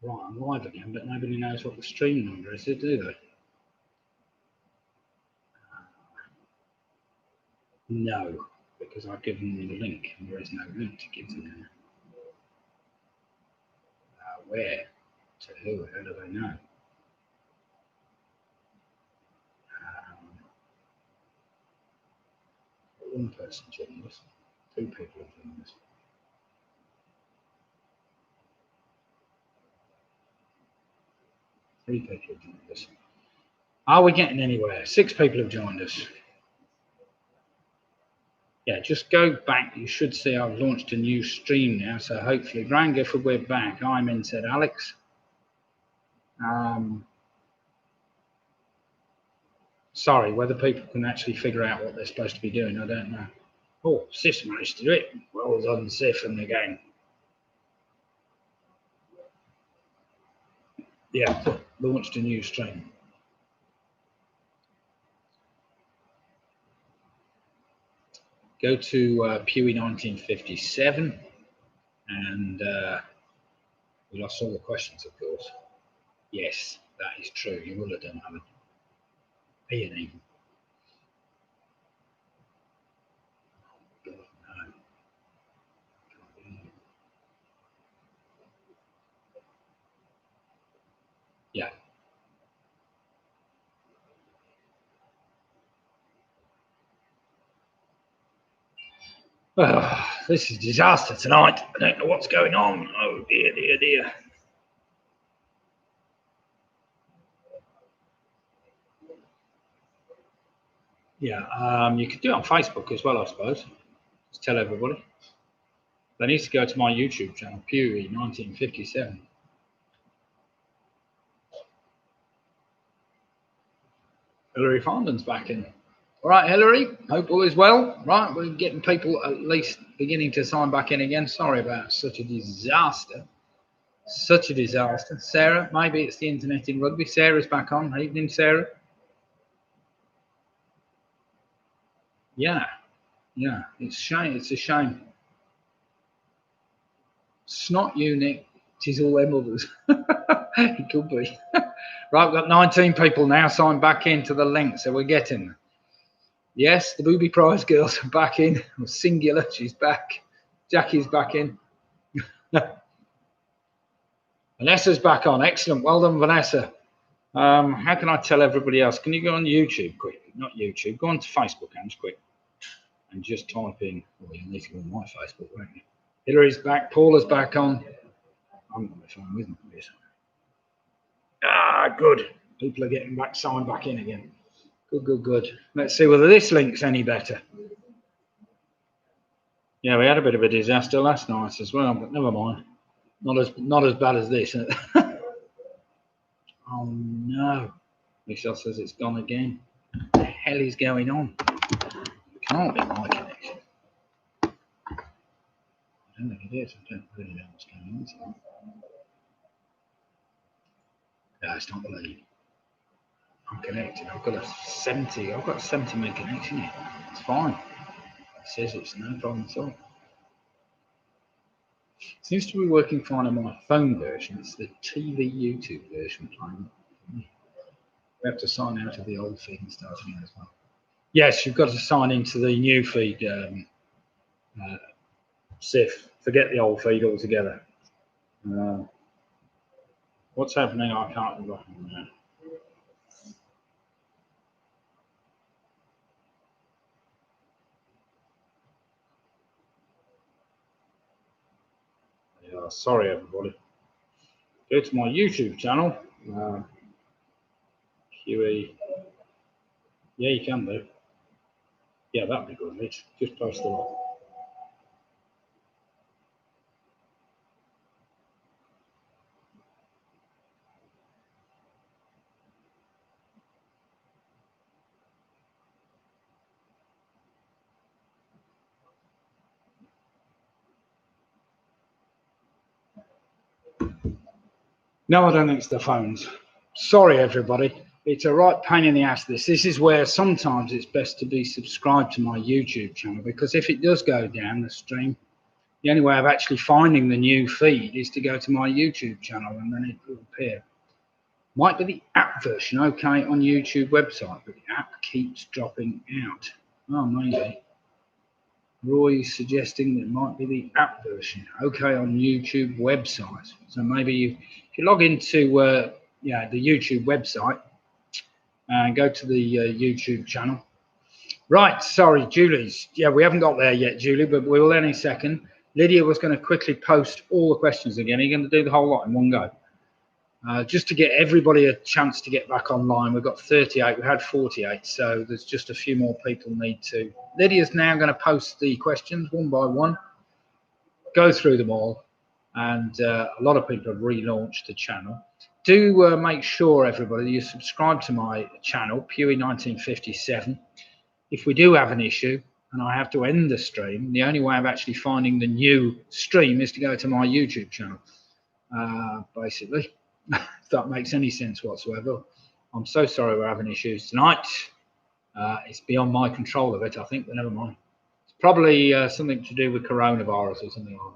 Right, I'm live again, but nobody knows what the stream number is, do they? No, because I've given them the link, and there is no link to give them. Where? To who? How do they know? One person joined us. 2 people have joined us. 3 people have joined us. Are we getting anywhere? 6 people have joined us. Yeah, just go back. You should see I've launched a new stream now. So hopefully, Brian Gifford, we're back. I'm in, said Alex. Sorry, whether people can actually figure out what they're supposed to be doing, I don't know. Oh, Sif managed to do it. Well done, Sif, and the gang. Yeah, launched a new stream. Go to Pewey 1957, and we lost all the questions, of course. Yes, that is true. You will have done, Alan. E&E. Yeah. Oh, this is a disaster tonight. I don't know what's going on. Oh, dear, dear, dear. Yeah, you could do it on Facebook as well, I suppose. Just tell everybody. They need to go to my YouTube channel, Pewey 1957. Hilary Fondon's back in. All right, Hilary, hope all is well. Right, we're getting people at least beginning to sign back in again. Sorry about such a disaster. Such a disaster. Sarah, maybe it's the internet in rugby. Sarah's back on. Evening, Sarah. Yeah, it's shame. It's a shame. It's not you, Nick. It is all them others. It could be. Right, we've got 19 people now signed back into the link, so we're getting them. Yes, the Booby Prize girls are back in. Singular, she's back. Jackie's back in. Vanessa's back on. Excellent. Well done, Vanessa. How can I tell everybody else? Can you go on YouTube quick? Not YouTube. Go on to Facebook, Ange, quick. And just type in. Well, you need to go on my Facebook, won't you? Hillary's back. Paula's back on. I'm on my phone with me. Good. People are getting back, signed back in again. Good. Let's see whether this link's any better. Yeah, we had a bit of a disaster last night as well, but never mind. Not as bad as this. Oh no. Michelle says it's gone again. What the hell is going on? It can't be my connection. I don't think it is. I don't really know what's going on. So. No, it's not the lead. I'm connected. I've got a 70 meg connection here. It's fine. It says it's no problem at all. It seems to be working fine on my phone version. It's the TV YouTube version playing. We have to sign out of the old feed and start again as well. Yes, you've got to sign into the new feed, Sif. Forget the old feed altogether. What's happening? I can't remember. Yeah, sorry, everybody. Go to my YouTube channel. QE. Yeah, you can do. Yeah, that'd be good, Rich. Just post the one. No, I don't think it's the phones. Sorry, everybody. It's a right pain in the ass, this. This is where sometimes it's best to be subscribed to my YouTube channel, because if it does go down the stream, The only way of actually finding the new feed is to go to my YouTube channel, and then it will appear. Might be the app version okay on YouTube website, but the app keeps dropping out. Oh, maybe. Roy's suggesting that it might be the app version okay on YouTube website. So maybe if you log into the YouTube website and go to the YouTube channel. Right, sorry, Julie's. Yeah, we haven't got there yet, Julie, but we will any second. Lydia was going to quickly post all the questions again. Are you going to do the whole lot in one go? Just to get everybody a chance to get back online. We've got 38, we had 48, so there's just a few more people need to. Lydia's now going to post the questions one by one, go through them all, and a lot of people have relaunched the channel. Do make sure, everybody, you subscribe to my channel, Pewee1957. If we do have an issue and I have to end the stream, the only way of actually finding the new stream is to go to my YouTube channel, basically. If that makes any sense whatsoever. I'm so sorry we're having issues tonight. It's beyond my control of it, I think, but never mind. It's probably something to do with coronavirus or something like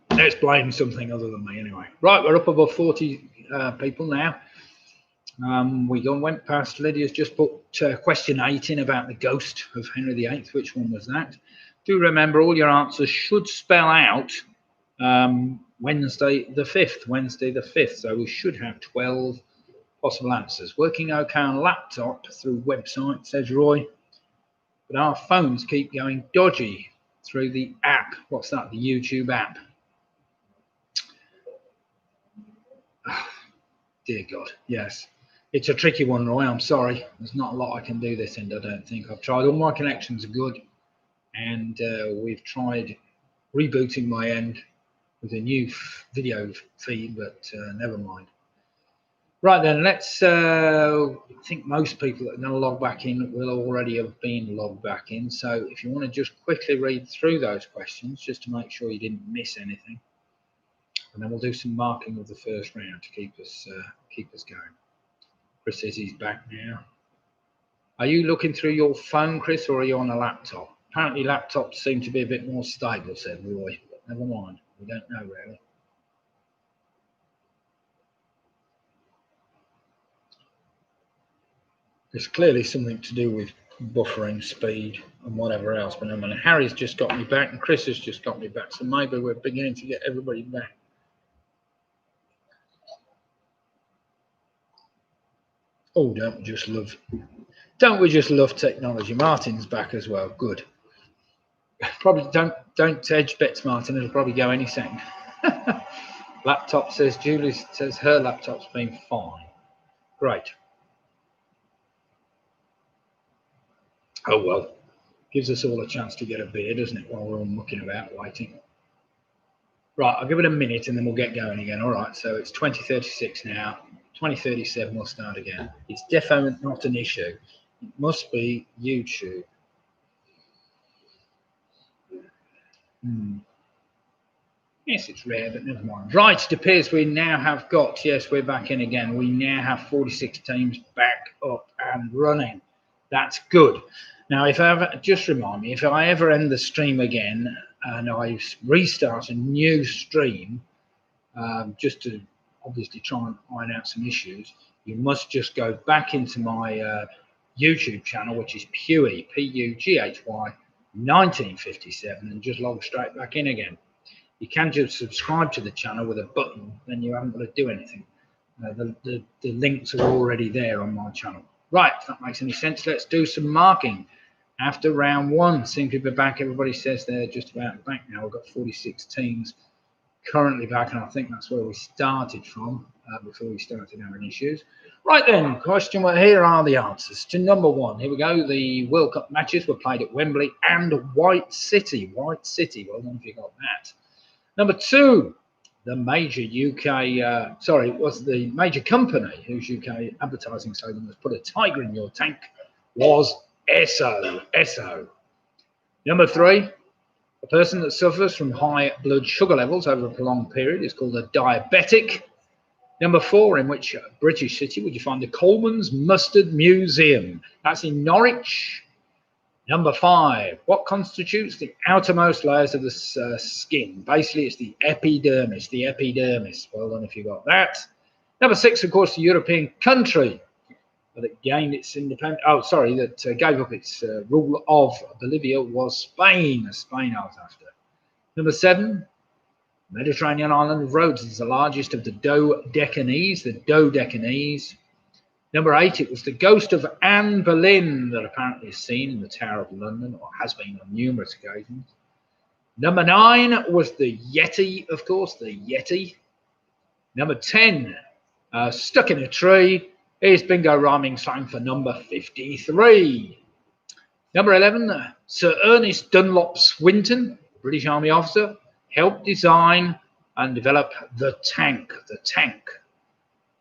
that. Let's blame something other than me anyway. Right, we're up above 40 people now. We went past, Lydia's just put question 8 in about the ghost of Henry VIII. Which one was that? Do remember, all your answers should spell out Wednesday the 5th. So we should have 12 possible answers. Working okay on laptop through website, says Roy, but our phones keep going dodgy through the app. What's that? The YouTube app. Oh, dear God, yes. It's a tricky one, Roy. I'm sorry. There's not a lot I can do this end, I don't think. I've tried. All my connections are good, and we've tried rebooting my end with a new video feed, but never mind. Right then, let's. I think most people that are going to log back in will already have been logged back in. So if you want to just quickly read through those questions, just to make sure you didn't miss anything, and then we'll do some marking of the first round to keep us going. Chris says he's back now. Are you looking through your phone, Chris, or are you on a laptop? Apparently laptops seem to be a bit more stable, said Roy. But never mind. We don't know really. There's clearly something to do with buffering speed and whatever else. But I mean, Harry's just got me back and Chris has just got me back. So maybe we're beginning to get everybody back. Oh, don't we just love technology? Martin's back as well. Good. Probably don't hedge bets, Martin. It'll probably go any second. Laptop says Julie says her laptop's been fine. Great. Oh well, gives us all a chance to get a beer, doesn't it? While we're all mucking about waiting. Right, I'll give it a minute and then we'll get going again. All right. So it's 20:36 now. 20:37 we'll start again. It's definitely not an issue. It must be YouTube. Yes, it's rare, but never mind. Right, it appears we now have got, yes, we're back in again. We now have 46 teams back up and running. That's good. Now, if I ever, just remind me, if I ever end the stream again and I restart a new stream, just to obviously try and iron out some issues, you must just go back into my YouTube channel, which is Pewee, P-U-G-H-Y, 1957, and just log straight back in again. You can just subscribe to the channel with a button, then you haven't got to do anything. The links are already there on my channel. Right, if that makes any sense, let's do some marking. After round one, seem to be back. Everybody says they're just about back now. We've got 46 teams currently back, and I think that's where we started from before we started having issues. Right then, question, well, here are the answers to number one. Here we go. The World Cup matches were played at Wembley and White City. White City, well done if you got that. Number two, the major the major company whose UK advertising slogan was "Put a tiger in your tank" was Esso. Esso. Number three, a person that suffers from high blood sugar levels over a prolonged period is called a diabetic. Number four, in which British city would you find the Coleman's Mustard Museum? That's in Norwich. Number 5, what constitutes the outermost layers of the skin? Basically, it's the epidermis. The epidermis. Well done if you got that. Number 6, of course, the European country that gained its independence. Oh, sorry, that gave up its rule of Bolivia was Spain. Spain I was after. Number 7, Mediterranean island of Rhodes is the largest of the Dodecanese. The Dodecanese. Number 8, it was the ghost of Anne Boleyn that apparently is seen in the Tower of London, or has been on numerous occasions. Number 9 was the Yeti, of course, the Yeti. Number 10, stuck in a tree, is bingo rhyming slang for number 53. Number 11, Sir Ernest Dunlop Swinton, British Army officer, helped design and develop the tank. The tank.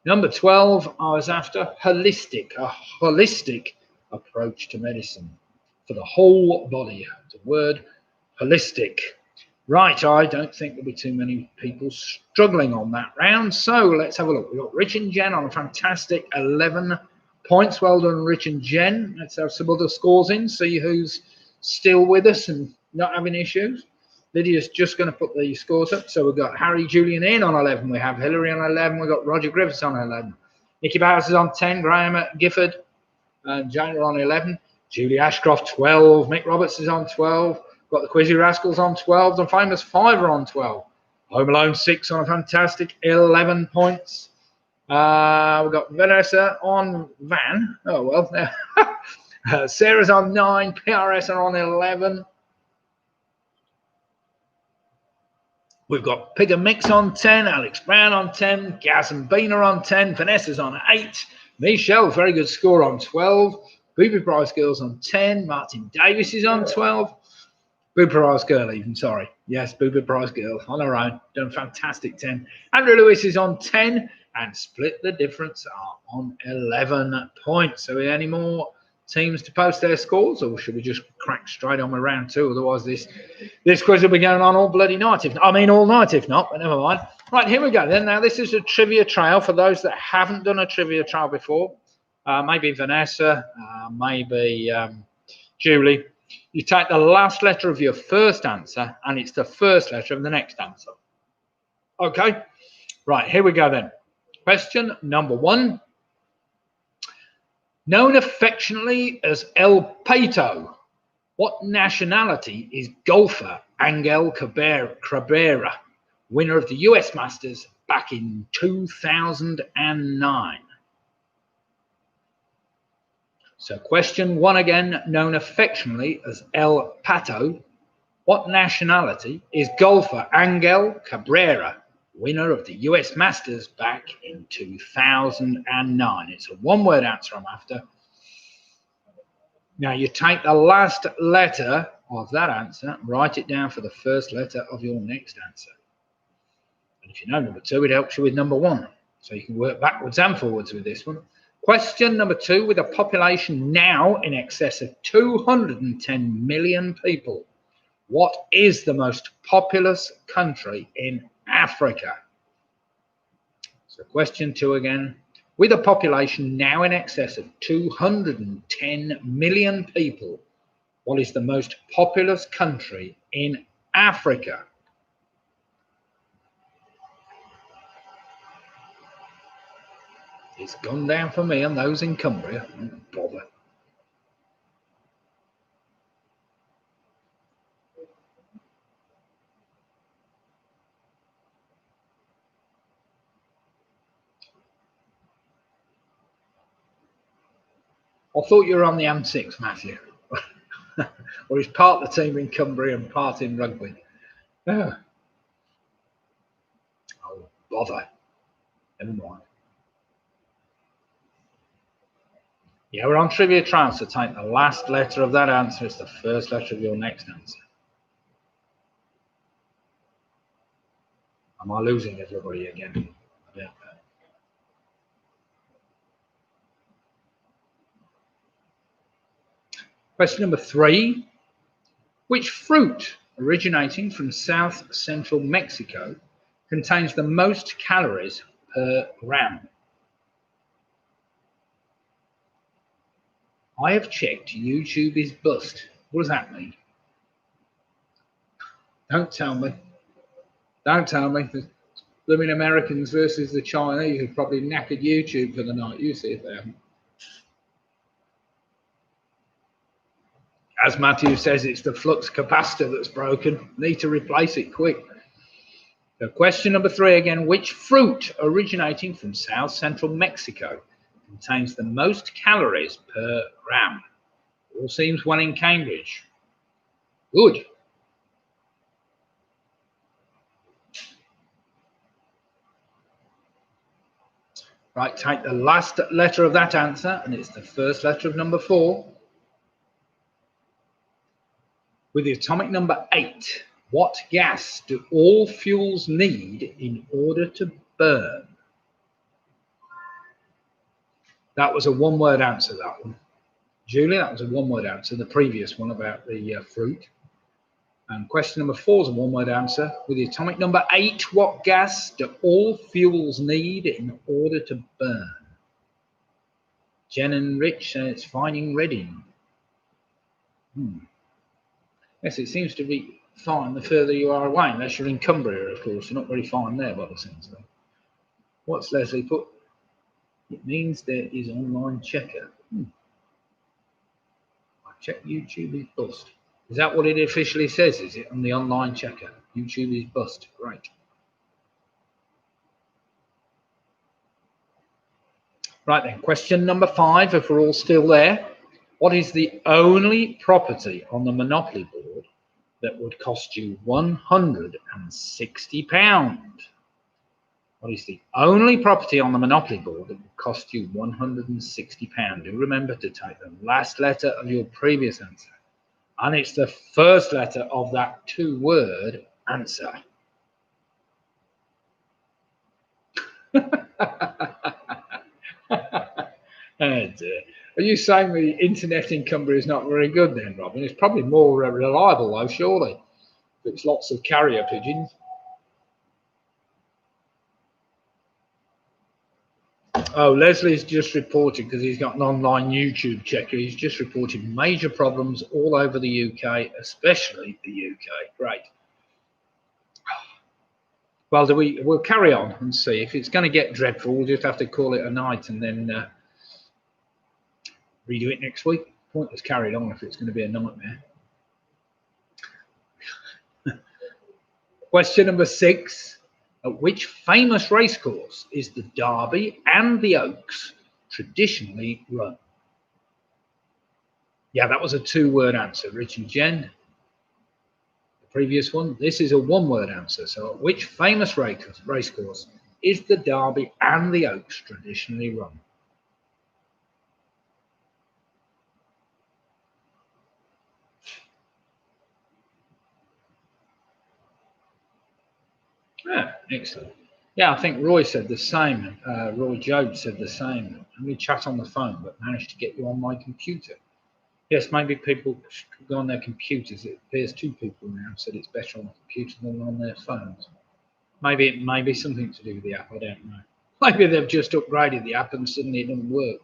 Number 12, I was after a holistic approach to medicine for the whole body. The word holistic. Right, I don't think there'll be too many people struggling on that round. So let's have a look. We've got Rich and Jen on a fantastic 11 points. Well done, Rich and Jen. Let's have some other scores in, see who's still with us and not having issues. Lydia's just going to put the scores up. So we've got Harry Julian in on 11. We have Hillary on 11. We've got Roger Griffiths on 11. Nicky Bowers is on 10. Graham Gifford and Jane are on 11. Julie Ashcroft, 12. Mick Roberts is on 12. Got the Quizzy Rascals on 12. The Famous Five are on 12. Home Alone 6 on a fantastic 11 points. We've got Vanessa on Van. Oh, well. Sarah's on 9. PRS are on 11. We've got Pig and Mix on 10, Alex Brown on 10, Gaz and Bean are on 10, Vanessa's on 8, Michelle, very good score on 12, Booby Prize Girls on 10, Martin Davis is on 12, Booby Prize Girl even, sorry. Yes, Booby Prize Girl on her own, done fantastic 10. Andrew Lewis is on 10, and Split the Difference are on 11 points. So any more teams to post their scores, or should we just crack straight on with round 2? Otherwise this quiz will be going on all bloody night, all night if not, but never mind. Right, here we go then. Now this is a trivia trail for those that haven't done a trivia trail before. Maybe Vanessa, maybe Julie. You take the last letter of your first answer and it's the first letter of the next answer. Okay, right, here we go then. Question number 1. Known affectionately as El Pato, what nationality is golfer Angel Cabrera, winner of the US Masters back in 2009? So question 1 again, known affectionately as El Pato, what nationality is golfer Angel Cabrera, winner of the US Masters back in 2009? It's a one-word answer I'm after. Now you take the last letter of that answer and write it down for the first letter of your next answer. And if you know number 2, it helps you with number 1. So you can work backwards and forwards with this one. Question number 2, with a population now in excess of 210 million people, what is the most populous country in Africa? So question 2 again, with a population now in excess of 210 million people, what is the most populous country in Africa? It's gone down for me and those in Cumbria. Don't bother. I thought you were on the M6, Matthew. Or he's part of the team in Cumbria and part in rugby. Oh, bother. Never mind. Yeah, we're on trivia trial, so take the last letter of that answer. It's the first letter of your next answer. Am I losing everybody again? Yeah. Question number 3. Which fruit originating from south central Mexico contains the most calories per gram? I have checked YouTube is bust. What does that mean? Don't tell me. Don't tell me. The blooming Americans versus the Chinese have probably knackered YouTube for the night. You see if they haven't. As Matthew says, it's the flux capacitor that's broken. Need to replace it quick. So question number 3 again. Which fruit originating from south central Mexico contains the most calories per gram? All seems well in Cambridge. Good. Right, take the last letter of that answer, and it's the first letter of number 4. With the atomic number 8, what gas do all fuels need in order to burn? That was a one-word answer, that one. Julie, that was a one-word answer. The previous one about the fruit. And question number 4 is a one-word answer. With the atomic number 8, what gas do all fuels need in order to burn? Jen and Rich say it's fine in Reading. Yes, it seems to be fine the further you are away, unless you're in Cumbria, of course. You're not very fine there by the sense of it. What's Leslie put? It means there is online checker. I check YouTube is bust. Is that what it officially says? Is it on the online checker? YouTube is bust. Great. Right then, question number 5, if we're all still there. What is the only property on the Monopoly board that would cost you £160? What is the only property on the Monopoly board that would cost you £160? Do remember to take the last letter of your previous answer. And it's the first letter of that 2-word answer. Oh dear. Are you saying the internet in Cumbria is not very good then, Robin? It's probably more reliable though, surely. It's lots of carrier pigeons. Oh, Leslie's just reported, because he's got an online YouTube checker, he's just reported major problems all over the UK, especially the UK. Great. Well, we'll carry on and see. If it's going to get dreadful, we'll just have to call it a night and then redo it next week. Pointless carried on if it's going to be a nightmare. Question number 6. At which famous racecourse is the Derby and the Oaks traditionally run? Yeah, that was a 2-word answer. Rich and Jen, the previous one. This is a 1-word answer. So at which famous racecourse is the Derby and the Oaks traditionally run? Yeah, excellent. Yeah, I think Roy said the same. Roy Jobe said the same. And we chat on the phone, but managed to get you on my computer. Yes, maybe people should go on their computers. It appears 2 people now said it's better on the computer than on their phones. Maybe it may be something to do with the app. I don't know. Maybe they've just upgraded the app and suddenly it doesn't work.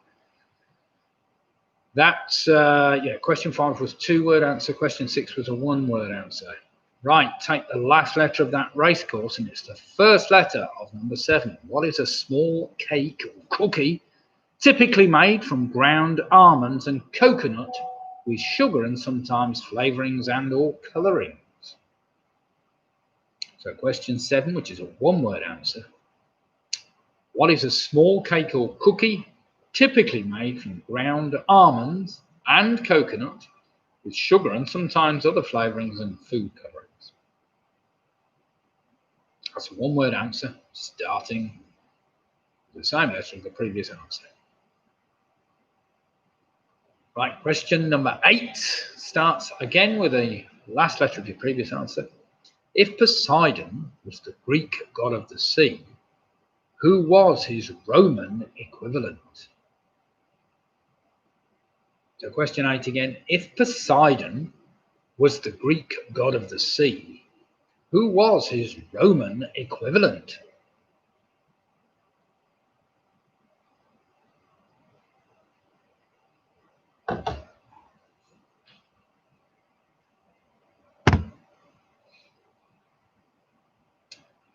That's, question 5 was 2-word answer. Question 6 was a 1-word answer. Right, take the last letter of that racecourse, and it's the first letter of number 7. What is a small cake or cookie typically made from ground almonds and coconut with sugar and sometimes flavourings and or colourings? So question 7, which is a 1-word answer. What is a small cake or cookie typically made from ground almonds and coconut with sugar and sometimes other flavourings and food colourings? That's a 1-word answer, starting with the same letter as the previous answer. Right, question number 8 starts again with the last letter of your previous answer. If Poseidon was the Greek god of the sea, who was his Roman equivalent? So question 8 again. If Poseidon was the Greek god of the sea, who was his Roman equivalent?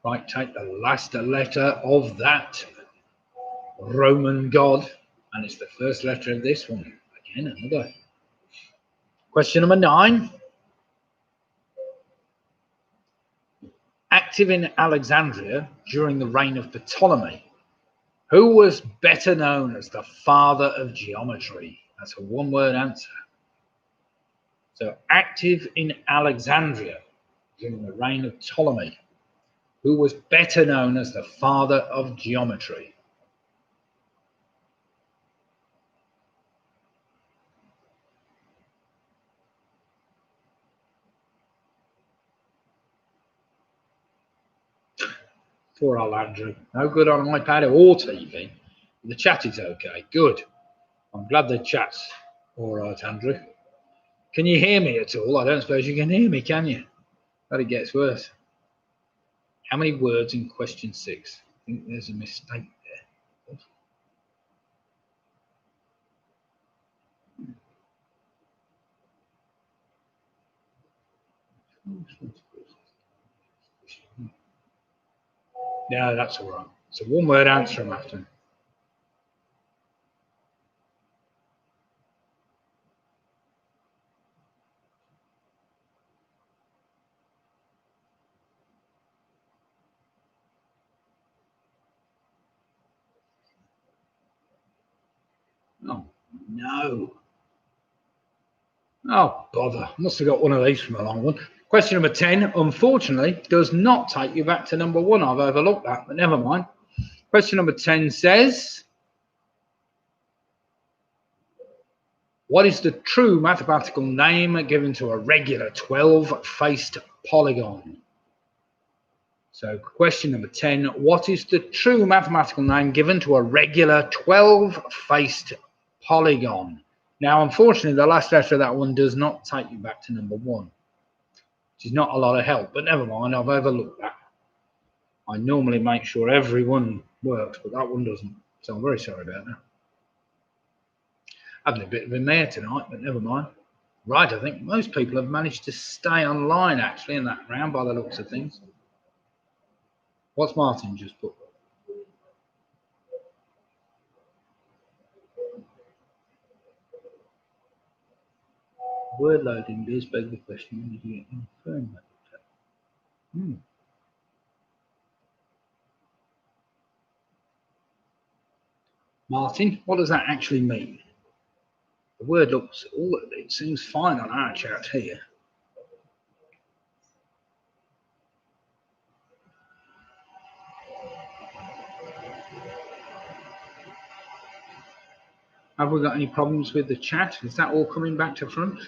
Right, take the last letter of that Roman god, and it's the first letter of this one. Again, another. Question number 9. Active in Alexandria during the reign of Ptolemy, who was better known as the father of geometry? That's a one-word answer. So, active in Alexandria during the reign of Ptolemy, who was better known as the father of geometry? Poor old Andrew. No good on iPad or TV. The chat is okay. Good. I'm glad the chat's all right, Andrew. Can you hear me at all? I don't suppose you can hear me, can you? But it gets worse. How many words in question 6? I think there's a mistake there. No, that's all right. It's a one-word answer I'm after. Oh, no. Oh, bother. Must have got one of these from a long one. Question number 10, unfortunately, does not take you back to number 1. I've overlooked that, but never mind. Question number 10 says, what is the true mathematical name given to a regular 12-faced polygon? So question number 10, what is the true mathematical name given to a regular 12-faced polygon? Now, unfortunately, the last letter of that one does not take you back to number 1, which is not a lot of help, but never mind, I've overlooked that. I normally make sure everyone works, but that one doesn't, so I'm very sorry about that. Having a bit of a mare tonight, but never mind. Right, I think most people have managed to stay online, actually, in that round by the looks of things. What's Martin just put? Word loading does beg the question, when did you get confirmed that? Martin, what does that actually mean? The word looks, it seems fine on our chat here. Have we got any problems with the chat? Is that all coming back to front?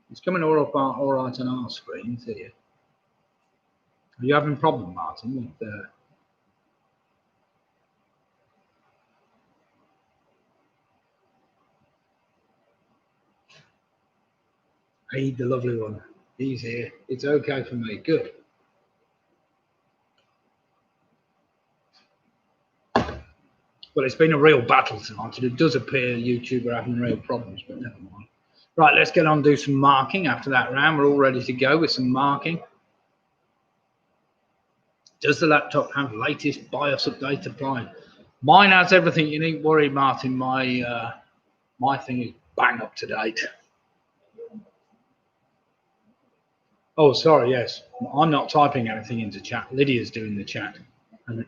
It's coming all right on our screens here. Are you having a problem, Martin, with Hey, the lovely one? He's here. It's okay for me. Good. Well, it's been a real battle tonight. It does appear YouTube are having real problems, but never mind. Right, let's get on and do some marking after that round. We're all ready to go with some marking. Does the laptop have latest BIOS update applied? Mine has everything. You needn't worry, Martin. My thing is bang up to date. Oh, sorry. Yes, I'm not typing anything into chat. Lydia's doing the chat. And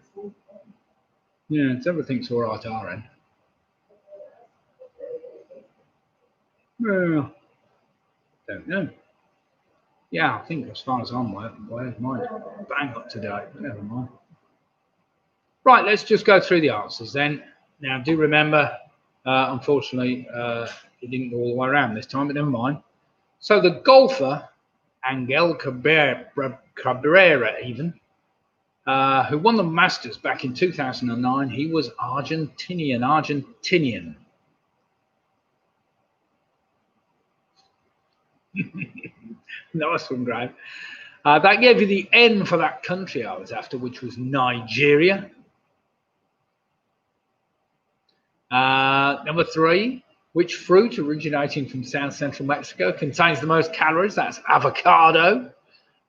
yeah, everything's all right at our end. Well, don't know. Yeah, I think as far as I'm aware, mine's bang up to date. But never mind. Right, let's just go through the answers then. Now, do remember, unfortunately, it didn't go all the way around this time, but never mind. So the golfer, Angel Cabrera even, who won the Masters back in 2009, he was Argentinian. Nice one, Graham. That gave you the N for that country I was after, which was Nigeria. Number 3, which fruit originating from South Central Mexico contains the most calories? That's avocado.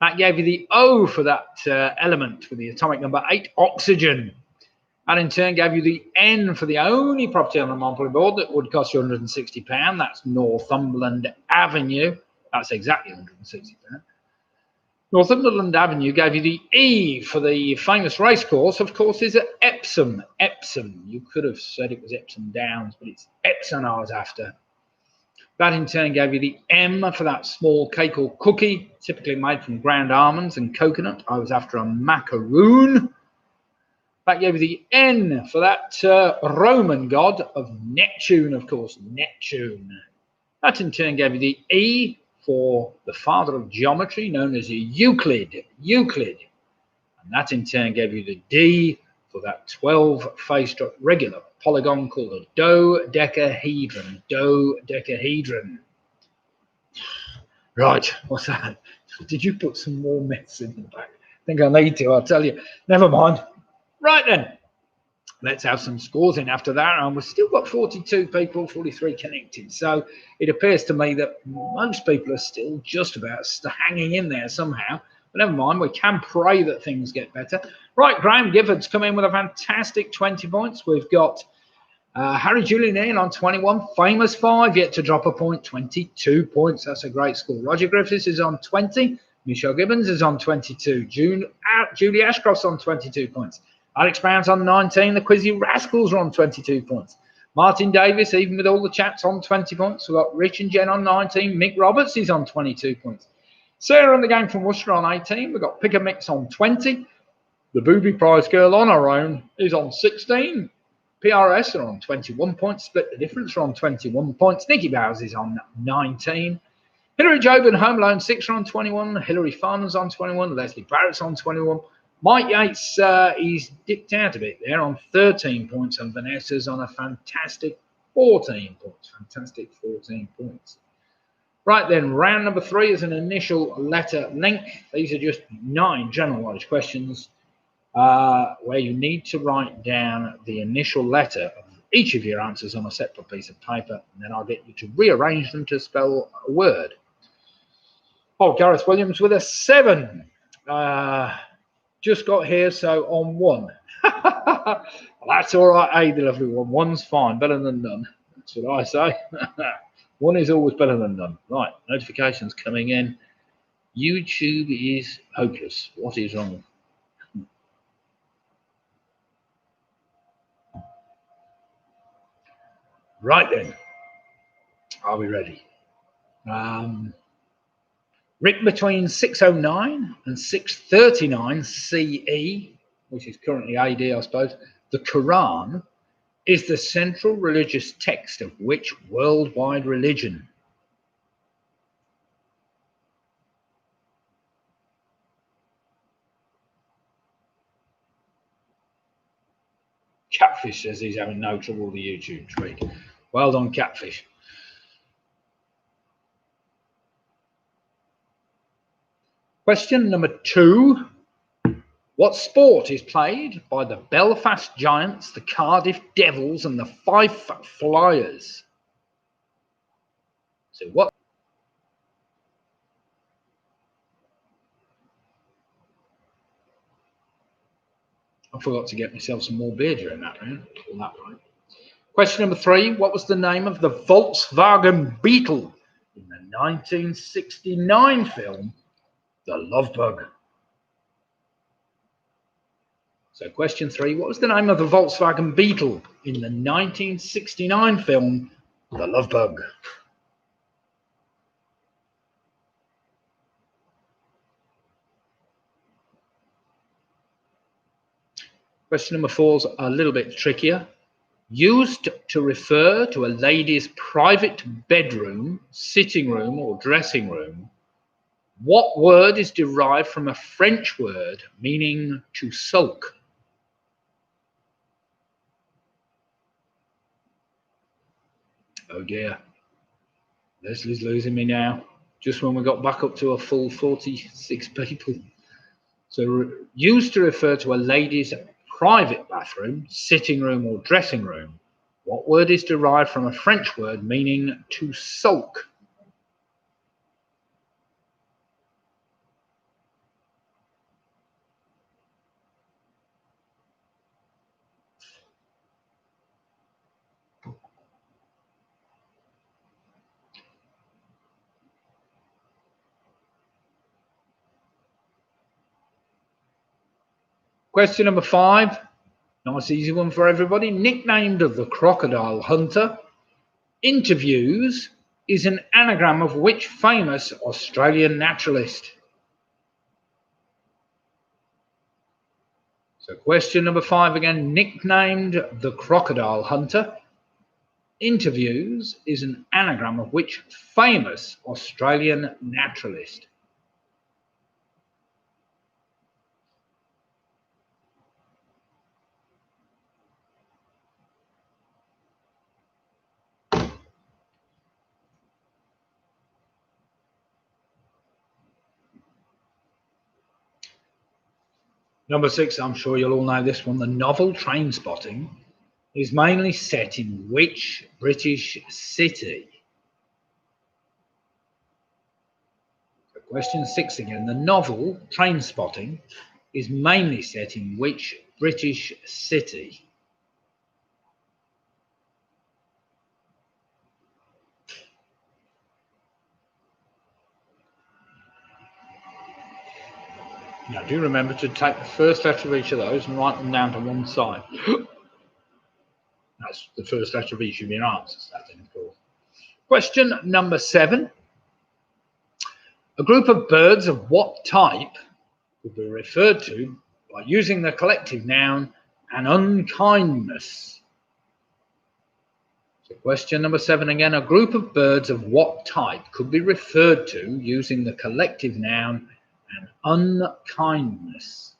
That gave you the O for that element with the atomic number 8, oxygen. That in turn gave you the N for the only property on the Monopoly board that would cost you £160. That's Northumberland Avenue. That's exactly £160. Northumberland Avenue gave you the E for the famous racecourse, of course, is at Epsom. Epsom. You could have said it was Epsom Downs, but it's Epsom I was after. That in turn gave you the M for that small cake or cookie, typically made from ground almonds and coconut. I was after a macaroon. That gave you the N for that Roman god of Neptune, of course, Neptune. That in turn gave you the E for the father of geometry, known as Euclid, Euclid. And that in turn gave you the D for that 12-faced regular polygon called a dodecahedron, dodecahedron. Right, what's that? Did you put some more myths in the back? I think I need to, I'll tell you. Never mind. Right then, let's have some scores in after that. And we've still got 42 people, 43 connected. So it appears to me that most people are still just about hanging in there somehow. But never mind, we can pray that things get better. Right, Graham Gifford's come in with a fantastic 20 points. We've got Harry Julian in on 21. Famous 5, yet to drop a point, 22 points. That's a great score. Roger Griffiths is on 20. Michelle Gibbons is on 22. Julie Ashcroft's on 22 points. Alex Brown's on 19. The Quizzy Rascals are on 22 points. Martin Davis, even with all the chats, on 20 points. We've got Rich and Jen on 19. Mick Roberts is on 22 points. Sarah and the gang from Worcester on 18. We've got Pick a Mix on 20. The Booby Prize Girl on her own is on 16. PRS are on 21 points. Split the Difference are on 21 points. Nikki Bowers is on 19. Hilary Job and Home Loan 6 are on 21. Hilary Farmer's on 21. Leslie Barrett's on 21. Mike Yates, he's dipped out a bit there on 13 points, and Vanessa's on a fantastic 14 points. Fantastic 14 points. Right then, round number 3 is an initial letter length. These are just 9 general knowledge questions where you need to write down the initial letter of each of your answers on a separate piece of paper, and then I'll get you to rearrange them to spell a word. Oh, Gareth Williams with a 7. Just got here, so on 1. Well, that's all right, hey, the lovely one. 1's fine, better than none. That's what I say. 1 is always better than none. Right, notifications coming in. YouTube is hopeless. What is wrong? Right then, are we ready? Written between 609 and 639 CE, which is currently AD, I suppose, the Quran is the central religious text of which worldwide religion? Catfish says he's having no trouble with the YouTube tweet. Well done, Catfish. Question number 2. What sport is played by the Belfast Giants, the Cardiff Devils, and the Fife Flyers? So what? I forgot to get myself some more beer during that round. Question number 3. What was the name of the Volkswagen Beetle in the 1969 film, The Love Bug? So question 3. What was the name of the Volkswagen Beetle in the 1969 film, The Love Bug? Question number 4 is a little bit trickier. Used to refer to a lady's private bedroom, sitting room, or dressing room, what word is derived from a French word meaning to sulk? Oh dear. Leslie's losing me now. Just when we got back up to a full 46 people. So used to refer to a lady's private bathroom, sitting room, or dressing room. What word is derived from a French word meaning to sulk? Question number 5. Nice easy one for everybody. Nicknamed the Crocodile Hunter, interviews is an anagram of which famous Australian naturalist? So question number 5 again. Nicknamed the Crocodile Hunter, interviews is an anagram of which famous Australian naturalist? Number 6, I'm sure you'll all know this one. The novel Trainspotting is mainly set in which British city? So question 6 again. The novel Trainspotting is mainly set in which British city? Now do remember to take the first letter of each of those and write them down to one side. That's the first letter of each of your answers, that of course. Question number 7. A group of birds of what type could be referred to by using the collective noun an unkindness? So question number 7 again. A group of birds of what type could be referred to using the collective noun an unkindness?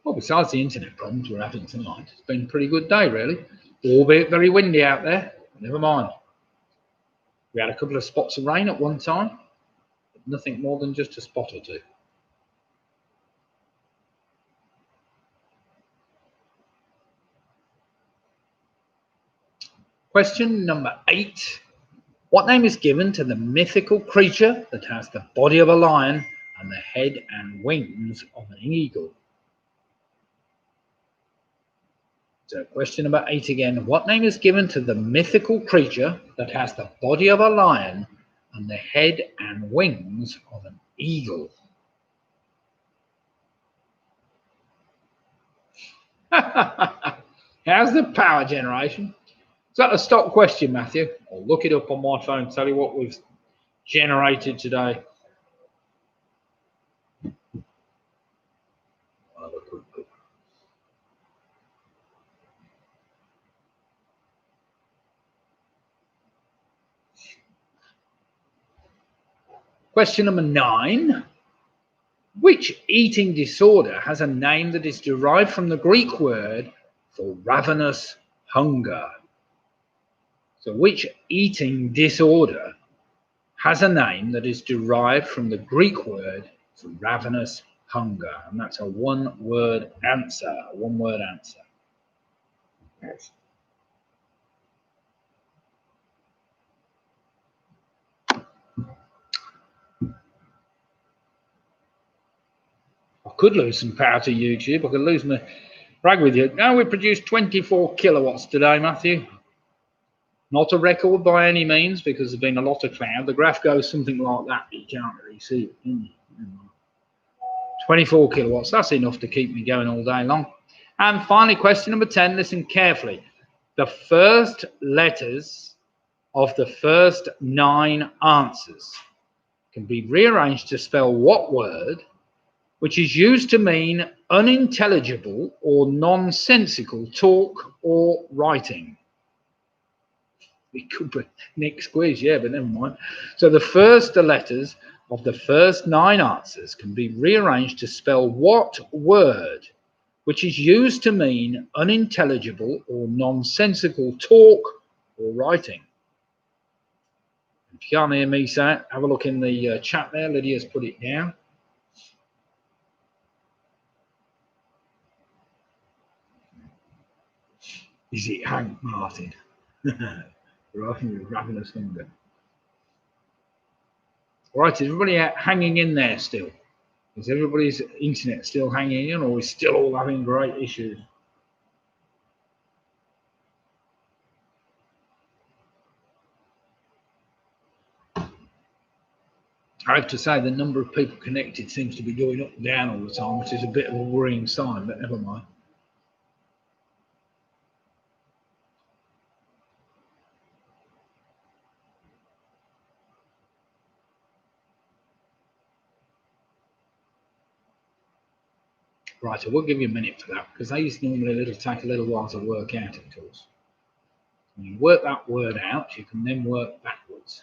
Well, besides the internet problems we're having tonight, it's been a pretty good day, really. Albeit very windy out there. Never mind. We had a couple of spots of rain at one time, but nothing more than just a spot or two. Question number 8. What name is given to the mythical creature that has the body of a lion and the head and wings of an eagle? So question number 8 again. What name is given to the mythical creature that has the body of a lion and the head and wings of an eagle? How's the power generation? Is that a stock question, Matthew? I'll look it up on my phone, tell you what we've generated today. Question number 9. Which eating disorder has a name that is derived from the Greek word for ravenous hunger? So which eating disorder has a name that is derived from the Greek word for ravenous hunger? And that's a one-word answer. Yes. I could lose some power to YouTube. I could lose my brag with you. Now we produced 24 kilowatts today, Matthew. Not a record by any means because there's been a lot of cloud. The graph goes something like that, but you can't really see it. 24 kilowatts, that's enough to keep me going all day long. And finally, question number 10, listen carefully. The first letters of the first 9 answers can be rearranged to spell what word, which is used to mean unintelligible or nonsensical talk or writing? It could be Nick Squiz, yeah, but never mind. So the first letters of the first 9 answers can be rearranged to spell what word, which is used to mean unintelligible or nonsensical talk or writing? If you can't hear me say it, have a look in the chat there. Lydia's put it down. Is it Hank Martin? Writing with ravenous hunger. Right, is everybody hanging in there still? Is everybody's internet still hanging in, or is still all having great issues? I have to say the number of people connected seems to be going up and down all the time, which is a bit of a worrying sign, but never mind. Right, I will give you a minute for that, because these normally take a little while to work out, of course. When you work that word out, you can then work backwards.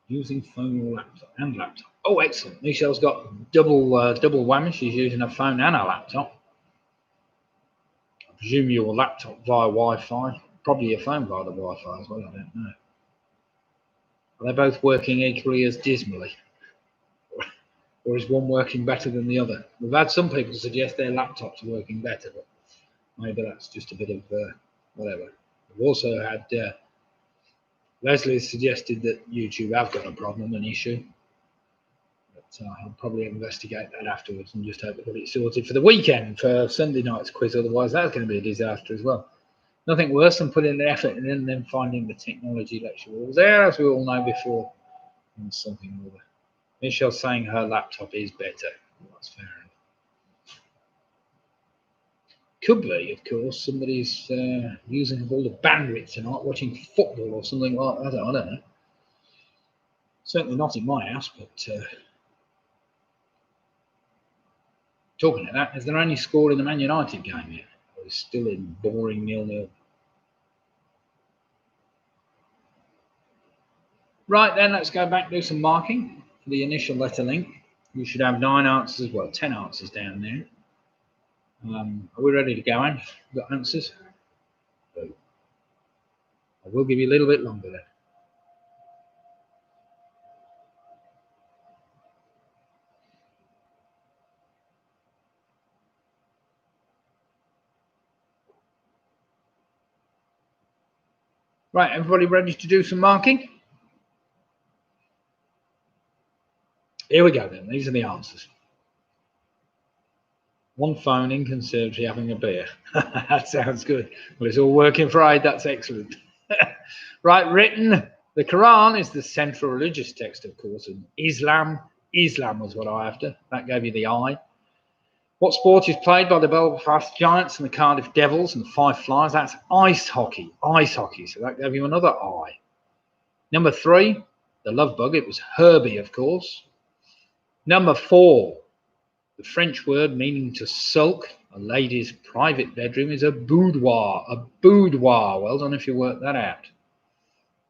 Using phone or laptop and laptop. Oh, excellent. Michelle's got double whammy. She's using a phone and a laptop. I presume your laptop via Wi-Fi. Probably your phone via the Wi-Fi as well, I don't know. Are they both working equally as dismally? Or is one working better than the other? We've had some people suggest their laptops are working better, but maybe that's just a bit of whatever. We've also had Leslie suggested that YouTube have got a problem, an issue. But I'll probably investigate that afterwards and just hope to get it sorted for the weekend for Sunday night's quiz. Otherwise, that's going to be a disaster as well. Nothing worse than putting the effort in and then finding the technology lecture was there, as we all know before, and something or other. Michelle's saying her laptop is better. Well, that's fair enough. Could be, of course, somebody's using up all the bandwidth tonight, watching football or something like that. I don't know. Certainly not in my house, but talking of that, is there any score in the Man United game yet? Or is it still in boring 0-0? Right then, let's go back and do some marking for the initial letter link. We should have 9 answers, well, 10 answers down there. Are we ready to go, Ange? Got answers? I will give you a little bit longer then. Right, everybody ready to do some marking? Here we go then. These are the answers. One phone in conservatory having a beer. That sounds good. Well, it's all working for Aid. That's excellent. Right, written. The Quran is the central religious text, of course, and Islam was what I after. That gave you the I. What sport is played by the Belfast Giants and the Cardiff Devils and the Five Flyers? That's ice hockey. Ice hockey. So that gave you another I. Number 3, the love bug. It was Herbie, of course. Number 4, the French word meaning to sulk, a lady's private bedroom, is a boudoir. A boudoir. Well done if you worked that out.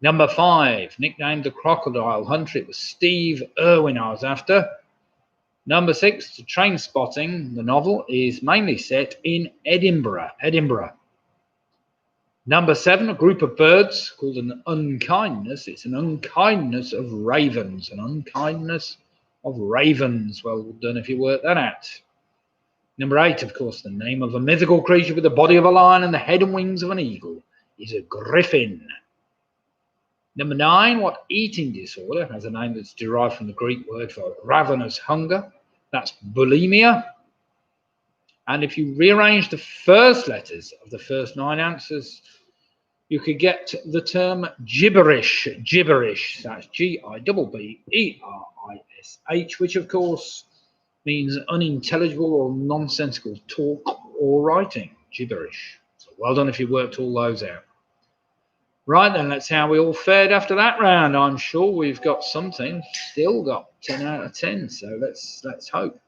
Number 5, nicknamed the Crocodile Hunter. It was Steve Irwin I was after. Number 6, Train Spotting, the novel, is mainly set in Edinburgh. Number 7, a group of birds called an unkindness. It's an unkindness of ravens. An unkindness of ravens. Well done if you work that out. Number 8, of course, the name of a mythical creature with the body of a lion and the head and wings of an eagle is a griffin. Number 9, what eating disorder has a name that's derived from the Greek word for ravenous hunger? That's bulimia. And if you rearrange the first letters of the first 9 answers, you could get the term gibberish. Gibberish. That's Gibberish, which of course means unintelligible or nonsensical talk or writing. Gibberish. So well done if you worked all those out. Right then, that's how we all fared after that round. I'm sure we've got something. Still got 10 out of 10. So let's hope.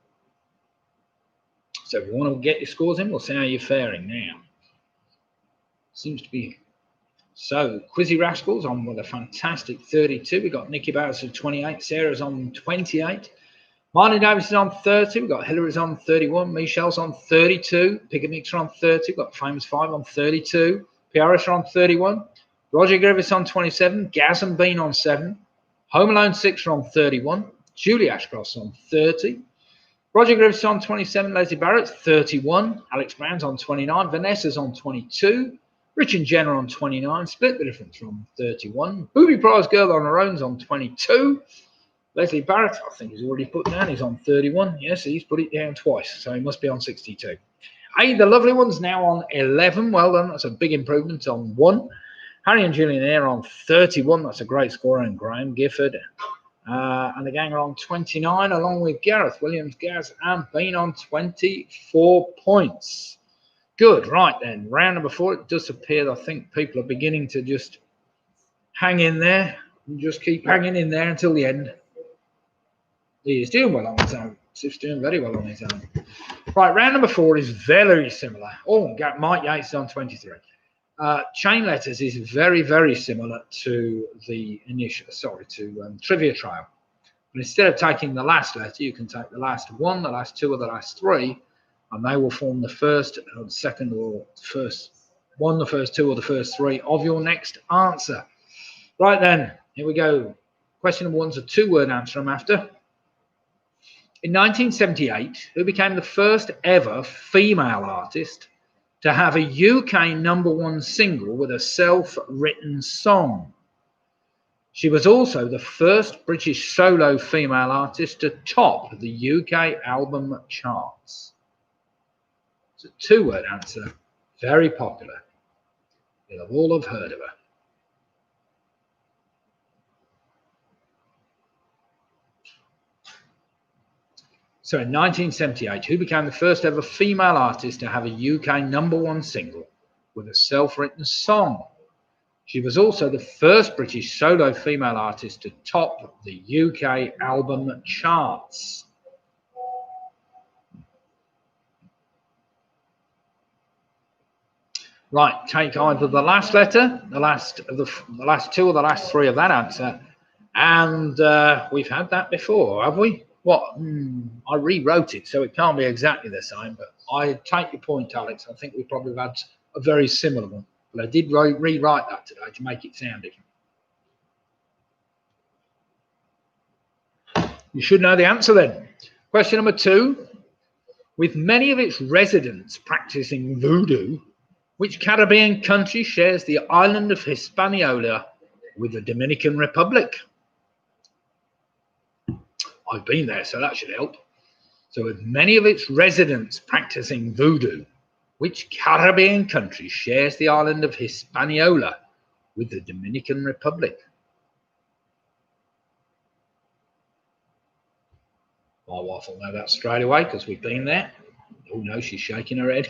So if you want to get your scores in, we'll see how you're faring now. Seems to be so. Quizzy Rascals on with a fantastic 32. We've got Nikki Barris at 28. Sarah's on 28. Martin Davis is on 30. We've got Hillary's on 31. Michelle's on 32. Pick a Mixer on 30. We've got Famous 5 on 32. Piaris on 31. Roger Griffiths on 27. Gaz and Bean on 7. Home Alone 6 are on 31. Julie Ashcroft's on 30. Roger Griffiths on 27. Leslie Barrett's 31. Alex Brown's on 29. Vanessa's on 22. Rich and Jenna on 29. Split the difference from 31. Booby Prize Girl on her own's on 22. Leslie Barrett, I think he's already put down. He's on 31. Yes, he's put it down twice, so he must be on 62. Hey, the lovely one's now on 11. Well done. That's a big improvement on 1. Harry and Julian Eyre on 31. That's a great score. And Graham Gifford. And the gang are on 29, along with Gareth Williams, Gaz, and Bean on 24 points. Good. Right then. Round number 4. It does appear, I think, people are beginning to just hang in there. And just keep hanging in there until the end. He's doing well on his own. He's doing very well on his own. Right, round number 4 is very similar. Oh, Mike Yates is on 23. Chain letters is very, very similar to the initial, Trivia Trail. But instead of taking the last letter, you can take the last one, the last two, or the last three, and they will form the first, or the second, or first one, the first two, or the first three of your next answer. Right then, here we go. Question number 1's a 2-word answer I'm after. In 1978, who became the first ever female artist to have a UK #1 single with a self-written song? She was also the first British solo female artist to top the UK album charts. It's a 2-word answer, very popular. You'll all have heard of her. So in 1978, who became the first ever female artist to have a UK #1 single with a self-written song? She was also the first British solo female artist to top the UK album charts. Right, take either the last letter, the last two, or the last three of that answer. And we've had that before, have we? What? I rewrote it, so it can't be exactly the same, but I take your point, Alex. I think we probably had a very similar one. But I did rewrite that today to make it sound different. You should know the answer then. Question number 2. With many of its residents practicing voodoo, which Caribbean country shares the island of Hispaniola with the Dominican Republic? I've been there, so that should help. So with many of its residents practicing voodoo, which Caribbean country shares the island of Hispaniola with the Dominican Republic? My wife will know that straight away because we've been there. Oh no, she's shaking her head.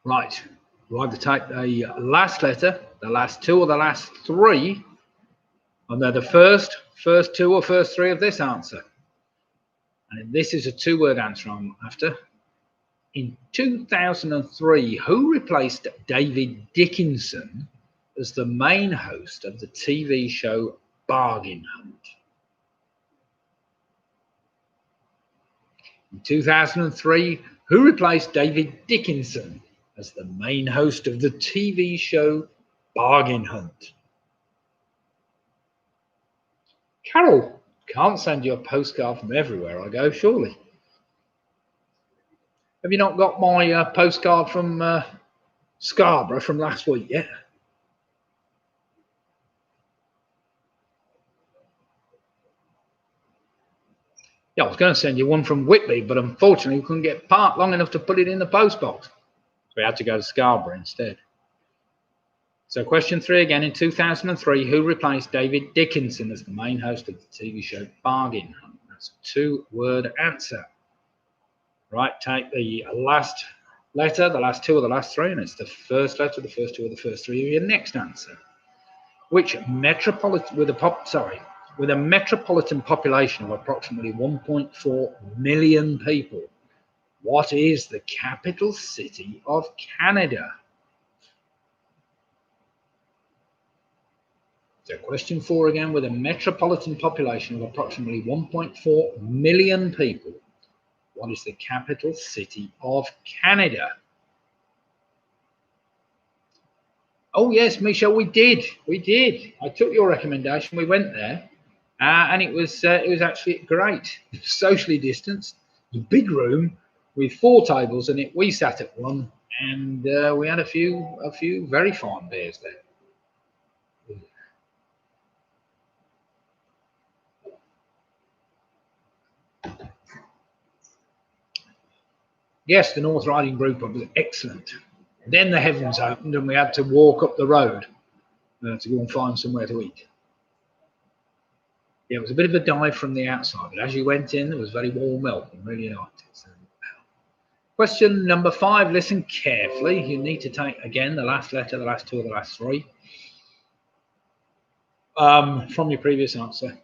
Right, we'll either take the last letter, the last two, or the last three, and they're the first two or first three of this answer. And this is a 2-word answer I'm after. In 2003, who replaced David Dickinson as the main host of the TV show Bargain Hunt? In 2003, who replaced David Dickinson as the main host of the TV show Bargain Hunt? Carol, can't send you a postcard from everywhere I go, surely. Have you not got my postcard from Scarborough from last week yet? Yeah, I was going to send you one from Whitby, but unfortunately we couldn't get parked long enough to put it in the postbox. So we had to go to Scarborough instead. So question 3 again. In 2003, who replaced David Dickinson as the main host of the TV show Bargain Hunt? That's a 2-word answer. Right, take the last letter, the last two or the last three, and it's the first letter, the first two or the first three of your next answer. Which metropolitan, with a metropolitan population of approximately 1.4 million people, what is the capital city of Canada? So question 4 again, with a metropolitan population of approximately 1.4 million people, what is the capital city of Canada? Oh yes, Michelle, we did. I took your recommendation. We went there, and it was actually great. Socially distanced, a big room with 4 tables in it. We sat at one, and we had a few very fine beers there. Yes, the North Riding group was excellent. Then the heavens opened and we had to walk up the road to go and find somewhere to eat. Yeah, it was a bit of a dive from the outside, but as you went in, there was very warm milk and really liked it. So, question number 5, listen carefully. You need to take, again, the last letter, the last two, or the last three from your previous answer.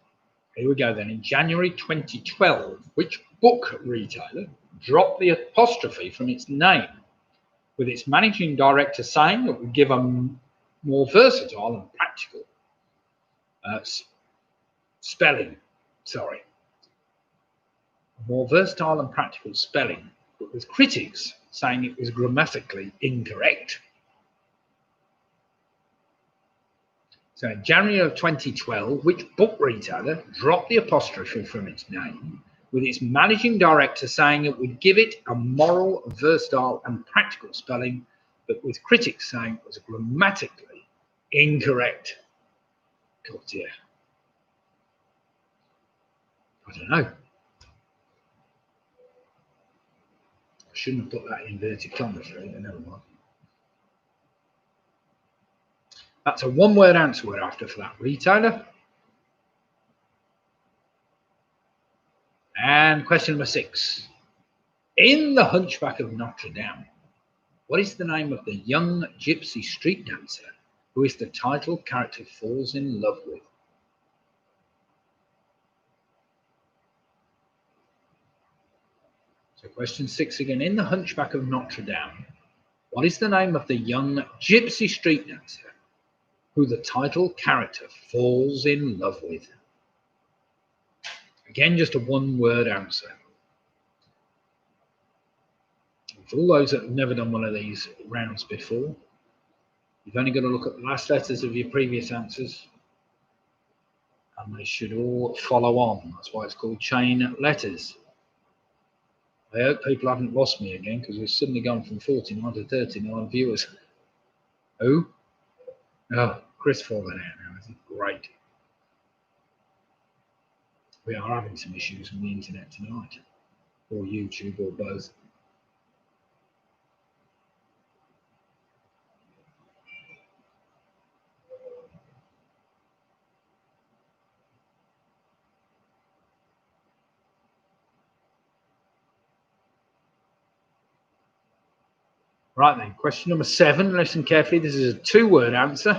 Here we go then. In January 2012, which book retailer dropped the apostrophe from its name, with its managing director saying it would give a more versatile and practical spelling? Sorry. More versatile and practical spelling, but with critics saying it was grammatically incorrect. So in January of 2012, which book retailer dropped the apostrophe from its name, with its managing director saying it would give it a moral, versatile and practical spelling, but with critics saying it was grammatically incorrect? God, yeah. I don't know. I shouldn't have put that in inverted commas, really, but never mind. That's a one-word answer we're after for that retailer. And question number 6. In The Hunchback of Notre Dame, what is the name of the young gypsy street dancer who is the title character falls in love with? So question 6 again. In The Hunchback of Notre Dame, what is the name of the young gypsy street dancer who the title character falls in love with? Again, just a one-word answer. For all those that have never done one of these rounds before, you've only got to look at the last letters of your previous answers, and they should all follow on. That's why it's called chain letters. I hope people haven't lost me again, because we've suddenly gone from 49 to 39 viewers. Who? Oh, Chris falling out now. Isn't it great? We are having some issues on the internet tonight, or YouTube, or both. Right then, question number 7. Listen carefully. This is a 2-word answer.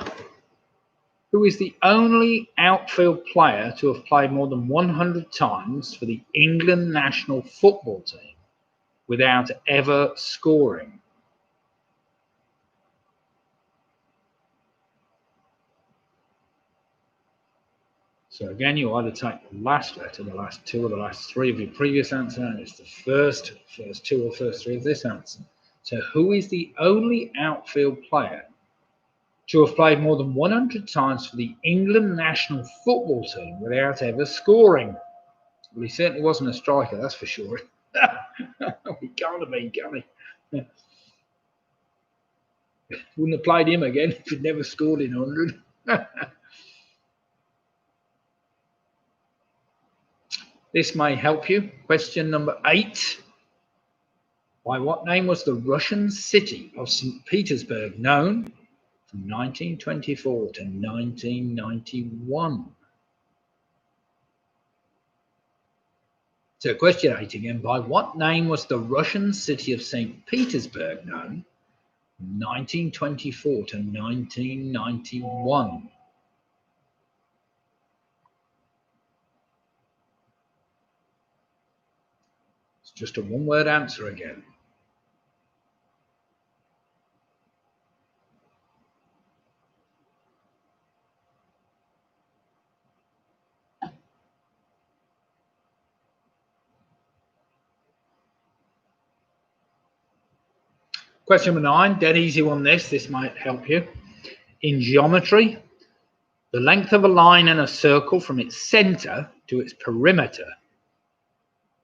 Who is the only outfield player to have played more than 100 times for the England national football team without ever scoring? So again, you either take the last letter, the last 2 or the last 3 of your previous answer, and it's the first 2 or first 3 of this answer. So who is the only outfield player to have played more than 100 times for the England national football team without ever scoring? Well, he certainly wasn't a striker, that's for sure. He can't have been, can he? Wouldn't have played him again if he'd never scored in 100. This may help you. Question number 8. By what name was the Russian city of St. Petersburg known from 1924 to 1991? So question 8 again. By what name was the Russian city of St. Petersburg known from 1924 to 1991? It's just a one-word answer again. Question number 9, dead easy one this. This might help you. In geometry, the length of a line in a circle from its center to its perimeter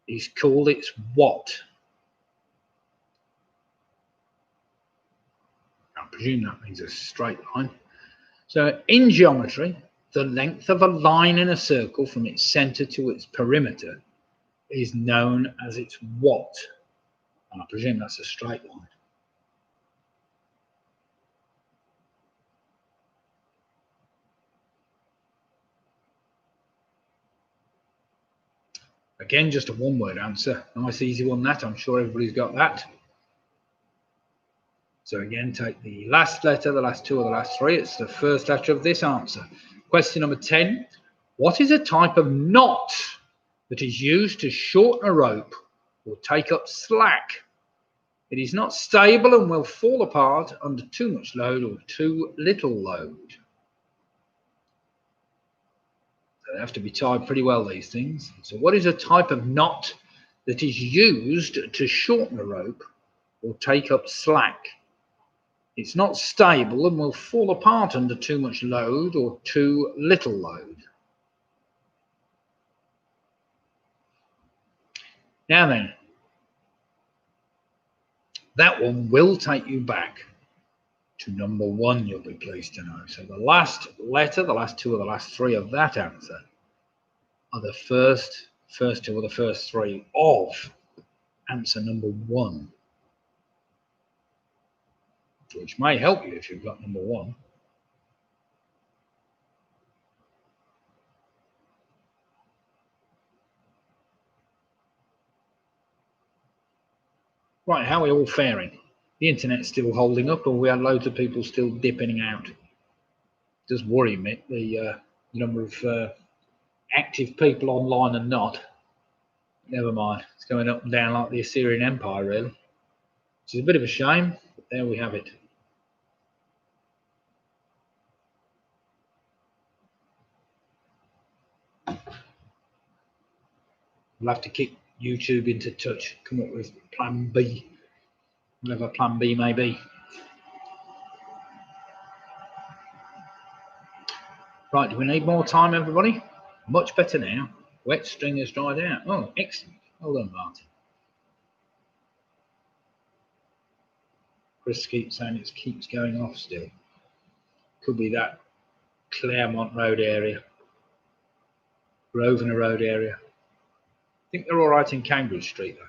is called its what? I presume that means a straight line. So in geometry, the length of a line in a circle from its center to its perimeter is known as its what? And I presume that's a straight line. Again, just a one-word answer. Nice, easy one, that. I'm sure everybody's got that. So again, take the last letter, the last two or the last three. It's the first letter of this answer. Question number 10. What is a type of knot that is used to shorten a rope or take up slack? It is not stable and will fall apart under too much load or too little load. They have to be tied pretty well, these things. So what is a type of knot that is used to shorten a rope or take up slack? It's not stable and will fall apart under too much load or too little load. Now then, that one will take you back to number 1, you'll be pleased to know. So the last letter, the last two or the last three of that answer are the first two or the first three of answer number 1, which may help you if you've got number 1. Right, how are we all faring? The internet's still holding up, or we had loads of people still dipping out? It does worry me, the number of active people online and not. Never mind, it's going up and down like the Assyrian Empire, really. Which is a bit of a shame, but there we have it. We'll have to keep YouTube into touch, come up with plan B, whatever plan B may be. Right, do we need more time, everybody? Much better now. Wet string has dried out. Oh, excellent. Well done, Martin. Chris keeps saying it keeps going off still. Could be that Claremont Road area, Grosvenor Road area. I think they're all right in Cambridge Street, though.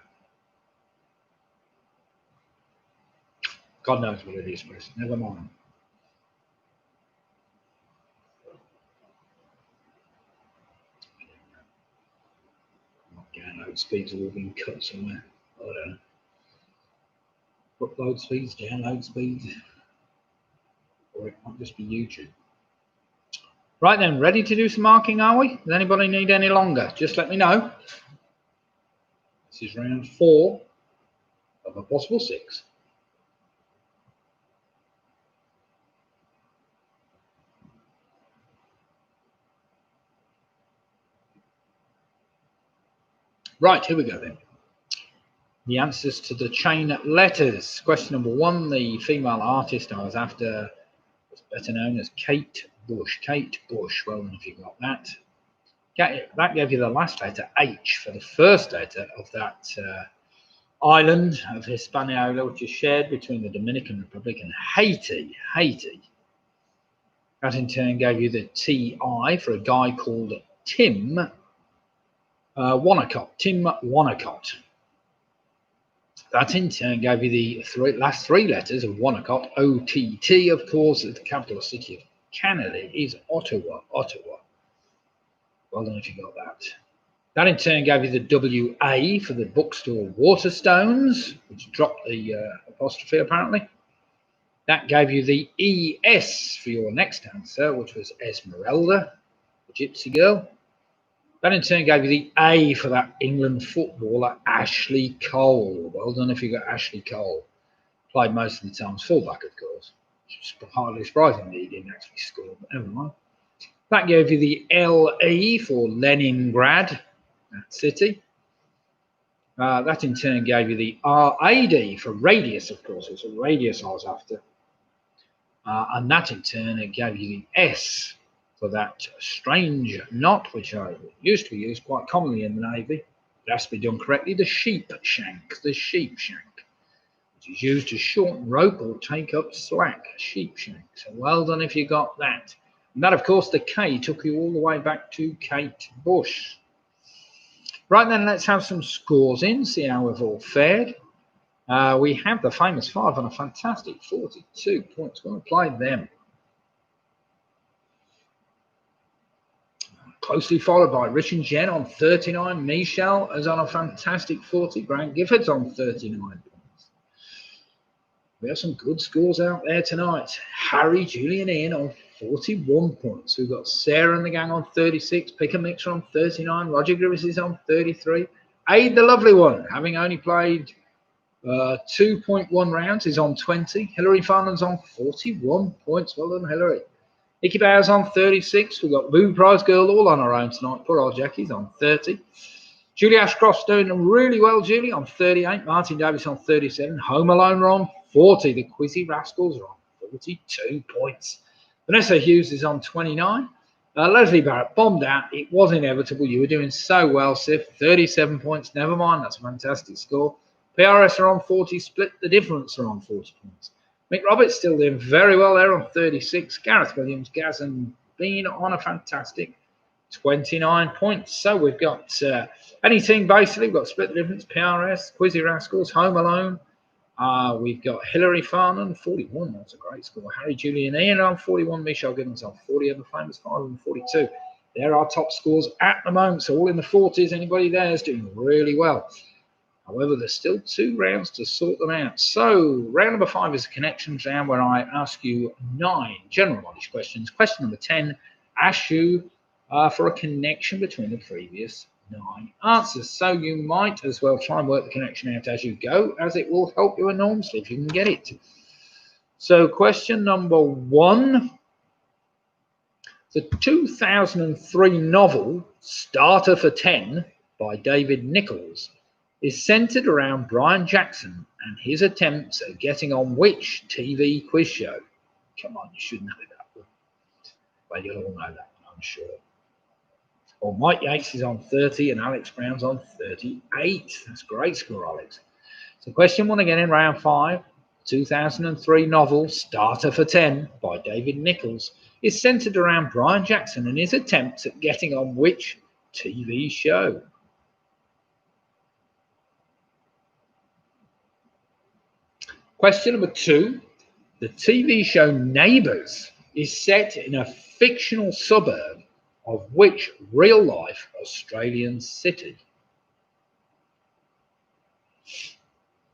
God knows what it is, Chris. Never mind. Download speeds have all been cut somewhere. I don't know. Upload speeds, download speeds, or it might just be YouTube. Right then, ready to do some marking, are we? Does anybody need any longer? Just let me know. This is round 4 of a possible 6. Right, here we go then. The answers to the chain letters. Question number 1, the female artist I was after was better known as Kate Bush. Kate Bush, well done if you got that. That gave you the last letter, H, for the first letter of that island of Hispaniola, which is shared between the Dominican Republic and Haiti. That in turn gave you the TI for a guy called Tim Wonnacott. Tim Wonnacott. That in turn gave you the last 3 letters of Wonnacott, OTT, of course, the capital city of Canada is Ottawa. Well done if you got that. That in turn gave you the WA for the bookstore Waterstones, which dropped the apostrophe apparently. That gave you the ES for your next answer, which was Esmeralda, the gypsy girl. That in turn gave you the A for that England footballer, Ashley Cole. Well done if you got Ashley Cole. Played most of the time as fullback, of course. Which is hardly surprising that he didn't actually score, but never mind. That gave you the LE for Leningrad, that city. That in turn gave you the RAD for radius, of course. It's a radius I was after. And that in turn it gave you the S for that strange knot, which used to be used quite commonly in the Navy. It has to be done correctly. The sheep shank, which is used to shorten rope or take up slack. Sheep shank. So well done if you got that. And that, of course, the K took you all the way back to Kate Bush. Right then, let's have some scores in, see how we've all fared. We have the famous 5 on a fantastic 42 points. Well played them. Closely followed by Rich and Jen on 39. Michelle is on a fantastic 40. Grant Gifford's on 39 points. We have some good scores out there tonight. Harry, Julie and Ian on 41 points. We've got Sarah and the gang on 36. Pick a Mixer on 39. Roger Griffiths is on 33. Aid the Lovely One, having only played 2.1 rounds, is on 20. Hilary Farnham's on 41 points. Well done, Hilary. Nikki Bowers on 36. We've got Boo Prize Girl all on her own tonight. Poor old Jackie's on 30. Julie Ashcroft's doing really well, Julie, on 38. Martin Davis on 37. Home Alone are on 40. The Quizzy Rascals are on 42 points. Vanessa Hughes is on 29. Leslie Barrett bombed out. It was inevitable. You were doing so well, Sif. 37 points. Never mind. That's a fantastic score. PRS are on 40. Split the Difference are on 40 points. Mick Roberts still doing very well there on 36. Gareth Williams, Gaz and Bean on a fantastic 29 points. So we've got any team basically. We've got Split the Difference, PRS, Quizzy Rascals, Home Alone. We've got Hilary Farnham, 41. That's a great score. Harry, Julie and Ian on 41. Michelle Gibbons on 40. And the famous 5 on 42. There are top scores at the moment. So all in the 40s. Anybody there is doing really well. However, there's still 2 rounds to sort them out. So round number 5 is a connections round where I ask you 9 general knowledge questions. Question number 10 asks you for a connection between the previous 9 answers. So you might as well try and work the connection out as you go, as it will help you enormously if you can get it. So question number 1. The 2003 novel Starter for 10 by David Nichols is centered around Brian Jackson and his attempts at getting on which TV quiz show? Come on, you should know that one. Well, you'll all know that one, I'm sure. Well, Mike Yates is on 30 and Alex Brown's on 38. That's a great score, Alex. So question 1 again in round 5. 2003 novel Starter for 10 by David Nichols is centered around Brian Jackson and his attempts at getting on which TV show? Question number 2. The TV show Neighbours is set in a fictional suburb of which real-life Australian city?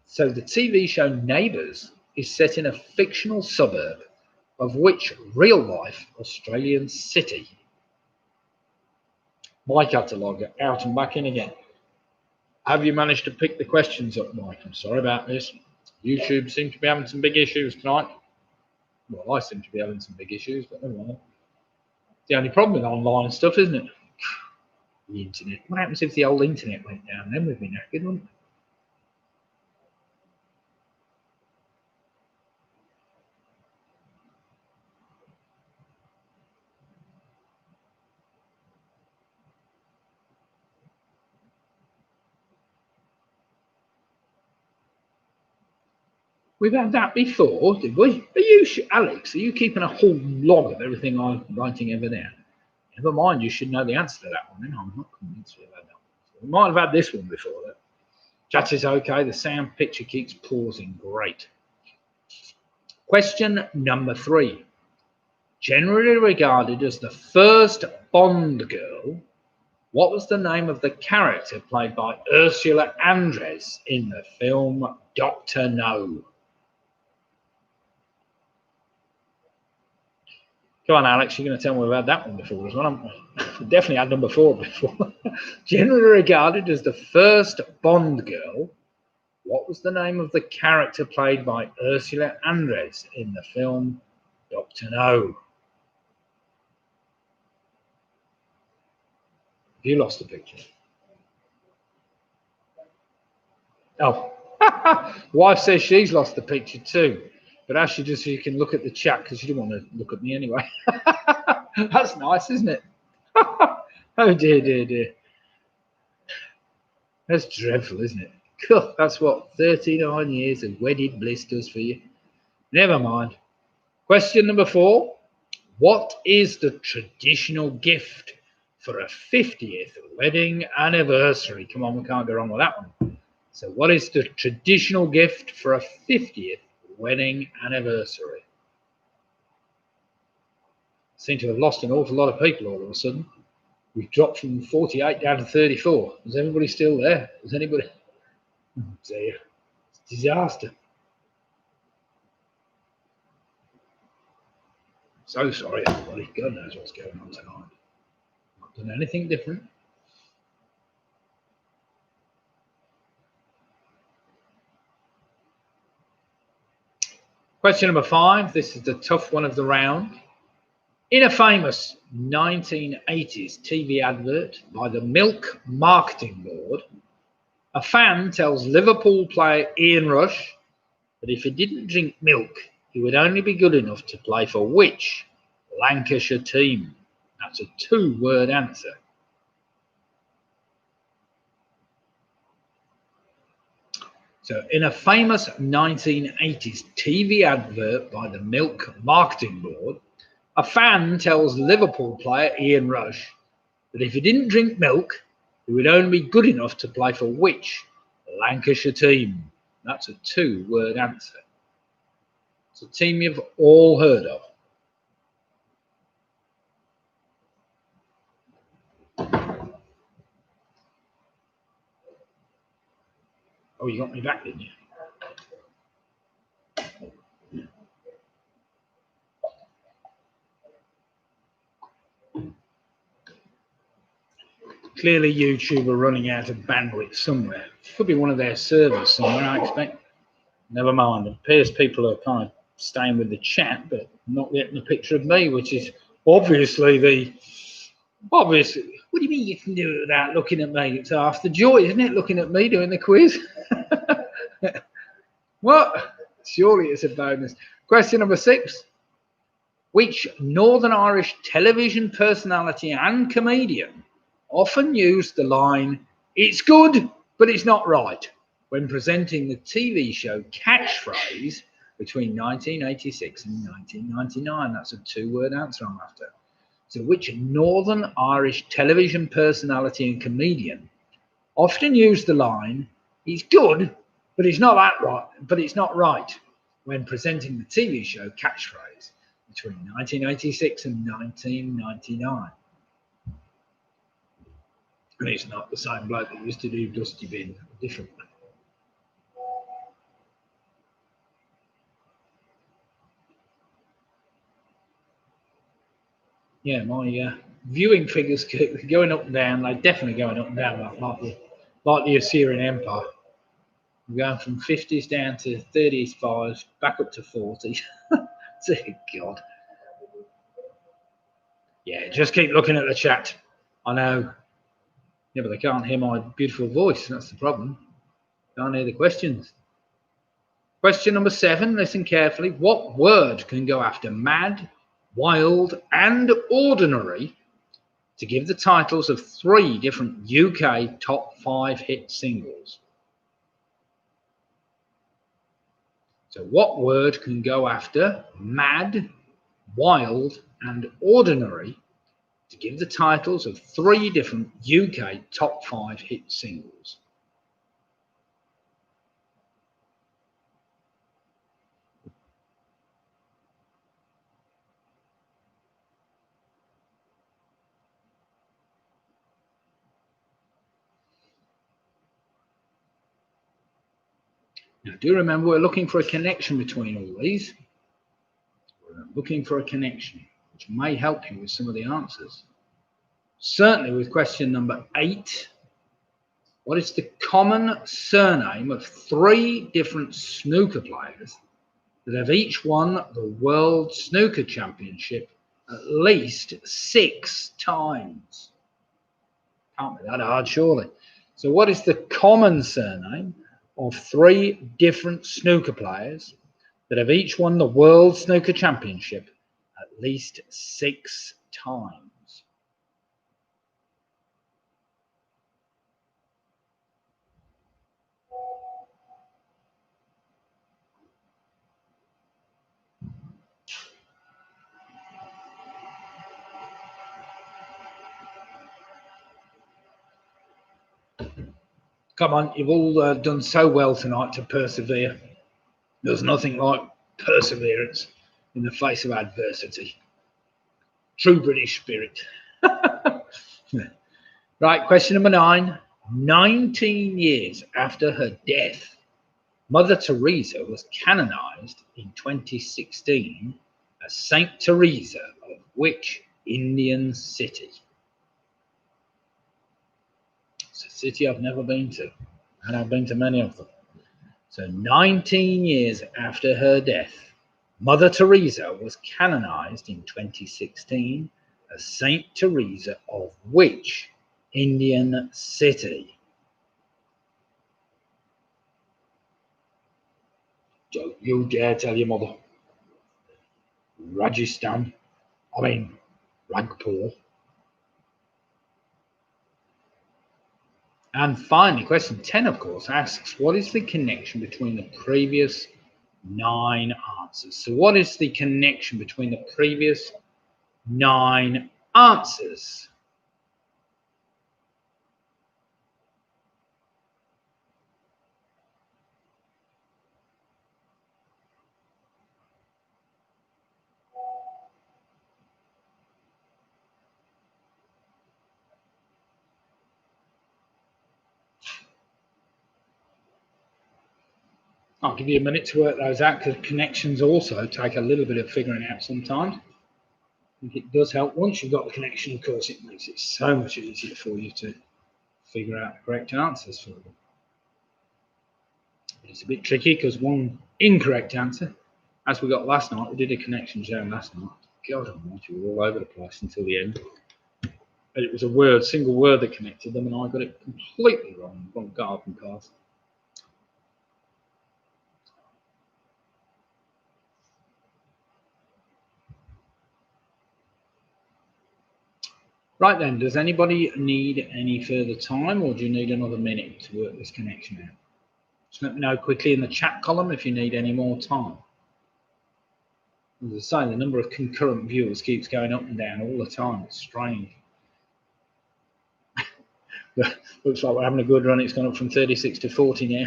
So the TV show Neighbours is set in a fictional suburb of which real-life Australian city? Mike had to log out and back in again. Have you managed to pick the questions up, Mike? I'm sorry about this. YouTube seems to be having some big issues tonight. Well, I seem to be having some big issues, but never mind. The only problem with online stuff, isn't it? The internet. What happens if the old internet went down? Then we'd be knackered, wouldn't we? We've had that before, did we? Are you, Alex, are you keeping a whole log of everything I'm writing over there? Never mind, you should know the answer to that one. Then I'm not convinced we've had that one. We might have had this one before. That chat is okay. The sound picture keeps pausing. Great. Question number 3. Generally regarded as the first Bond girl, what was the name of the character played by Ursula Andress in the film Dr. No? Come on, Alex, you're going to tell me we've had that one before as well, haven't we? We've definitely had number 4 before. Generally regarded as the first Bond girl, what was the name of the character played by Ursula Andress in the film Dr. No? Have you lost the picture? Oh, wife says she's lost the picture too. But actually, just so you can look at the chat, because you don't want to look at me anyway. That's nice, isn't it? Oh, dear, dear, dear. That's dreadful, isn't it? God, that's what 39 years of wedded bliss does for you. Never mind. Question number 4. What is the traditional gift for a 50th wedding anniversary? Come on, we can't go wrong with that one. So what is the traditional gift for a 50th wedding anniversary? Seem to have lost an awful lot of people all of a sudden. We've dropped from 48 down to 34. Is everybody still there? Is anybody? Oh dear. It's a disaster. So sorry, everybody. God knows what's going on tonight. Not done anything different. Question number 5. This is the tough one of the round. In a famous 1980s TV advert by the Milk Marketing Board, a fan tells Liverpool player Ian Rush that if he didn't drink milk, he would only be good enough to play for which Lancashire team? That's a 2-word answer. So, in a famous 1980s TV advert by the Milk Marketing Board, a fan tells Liverpool player Ian Rush that if he didn't drink milk, he would only be good enough to play for which Lancashire team? That's a 2-word answer. It's a team you've all heard of. Oh, you got me back, didn't you? Clearly, YouTube are running out of bandwidth somewhere. Could be one of their servers somewhere, I expect. Never mind. It appears people are kind of staying with the chat, but not getting a picture of me, which is obviously. What do you mean you can do it without looking at me? It's half the joy, isn't it, looking at me doing the quiz? What? Surely it's a bonus. Question number 6. Which Northern Irish television personality and comedian often used the line, "It's good, but it's not right," when presenting the TV show Catchphrase between 1986 and 1999? That's a 2-word answer I'm after. So which Northern Irish television personality and comedian often used the line, "He's good, but it's not that right, but it's not right," when presenting the TV show Catchphrase between 1986 and 1999? And it's not the same bloke that used to do Dusty Bin, different. Yeah, my viewing figures going up and down. They're definitely going up and down, like the Assyrian Empire. We're going from 50s down to 35s, back up to 40s. Dear God. Yeah, just keep looking at the chat. I know. Yeah, but they can't hear my beautiful voice. That's the problem. Can't hear the questions. Question number 7. Listen carefully. What word can go after mad, wild, and ordinary to give the titles of 3 different UK top 5 hit singles? So what word can go after mad, wild, and ordinary to give the titles of 3 different UK top 5 hit singles? Now, do remember we're looking for a connection between all these. We're looking for a connection, which may help you with some of the answers. Certainly with question number 8. What is the common surname of 3 different snooker players that have each won the World Snooker Championship at least 6 times? Can't be that hard, surely. So what is the common surname of 3 different snooker players that have each won the World Snooker Championship at least 6 times? Come on, you've all done so well tonight to persevere. There's nothing like perseverance in the face of adversity. True British spirit. Right, question number 9. 19 years after her death, Mother Teresa was canonized in 2016 as Saint Teresa of which Indian city? It's a city I've never been to, and I've been to many of them. So 19 years after her death, Mother Teresa was canonized in 2016 as Saint Teresa of which Indian city? Don't you dare tell your mother. Rajasthan. Ragpur. And finally, question 10, of course, asks, what is the connection between the previous 9 answers? So what is the connection between the previous 9 answers? I'll give you a minute to work those out because connections also take a little bit of figuring out sometimes. I think it does help. Once you've got the connection, of course, it makes it so much easier for you to figure out the correct answers for them. But it's a bit tricky because one incorrect answer, as we got last night, we did a connection show last night. God almighty, we were all over the place until the end. But it was a single word that connected them, and I got it completely wrong garden path. Right then, does anybody need any further time, or do you need another minute to work this connection out? Just let me know quickly in the chat column if you need any more time. As I say, the number of concurrent viewers keeps going up and down all the time. It's strange. Looks like we're having a good run. It's gone up from 36 to 40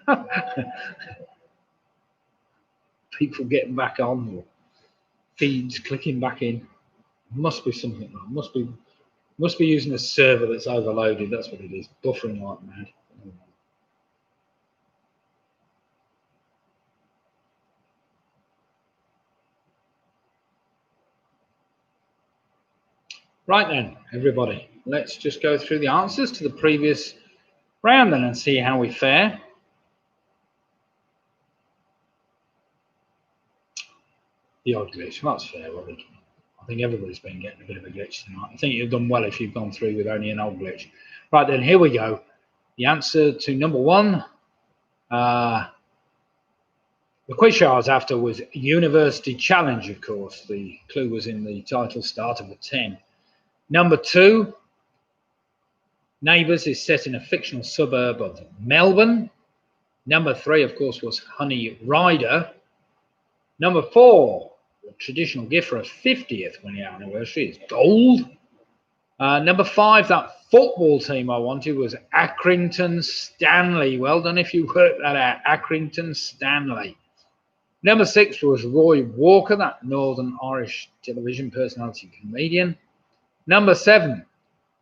now. People getting back on, or feeds clicking back in. Must be something wrong. Must be using a server that's overloaded. That's what it is. Buffering like mad. Right then, everybody, let's just go through the answers to the previous round then and see how we fare. The odd glitch, well, that's fair, Robbie. I think everybody's been getting a bit of a glitch tonight. I think you've done well if you've gone through with only an old glitch. Right then, here we go. The answer to number 1, the quiz show I was after was University Challenge, of course. The clue was in the title, start of the 10. Number 2, Neighbours is set in a fictional suburb of Melbourne. Number 3, of course, was Honey Rider. Number 4, the traditional gift for a 50th wedding anniversary is gold. Number 5, that football team I wanted was Accrington Stanley. Well done if you worked that out, Accrington Stanley. Number 6 was Roy Walker, that Northern Irish television personality comedian. Number 7,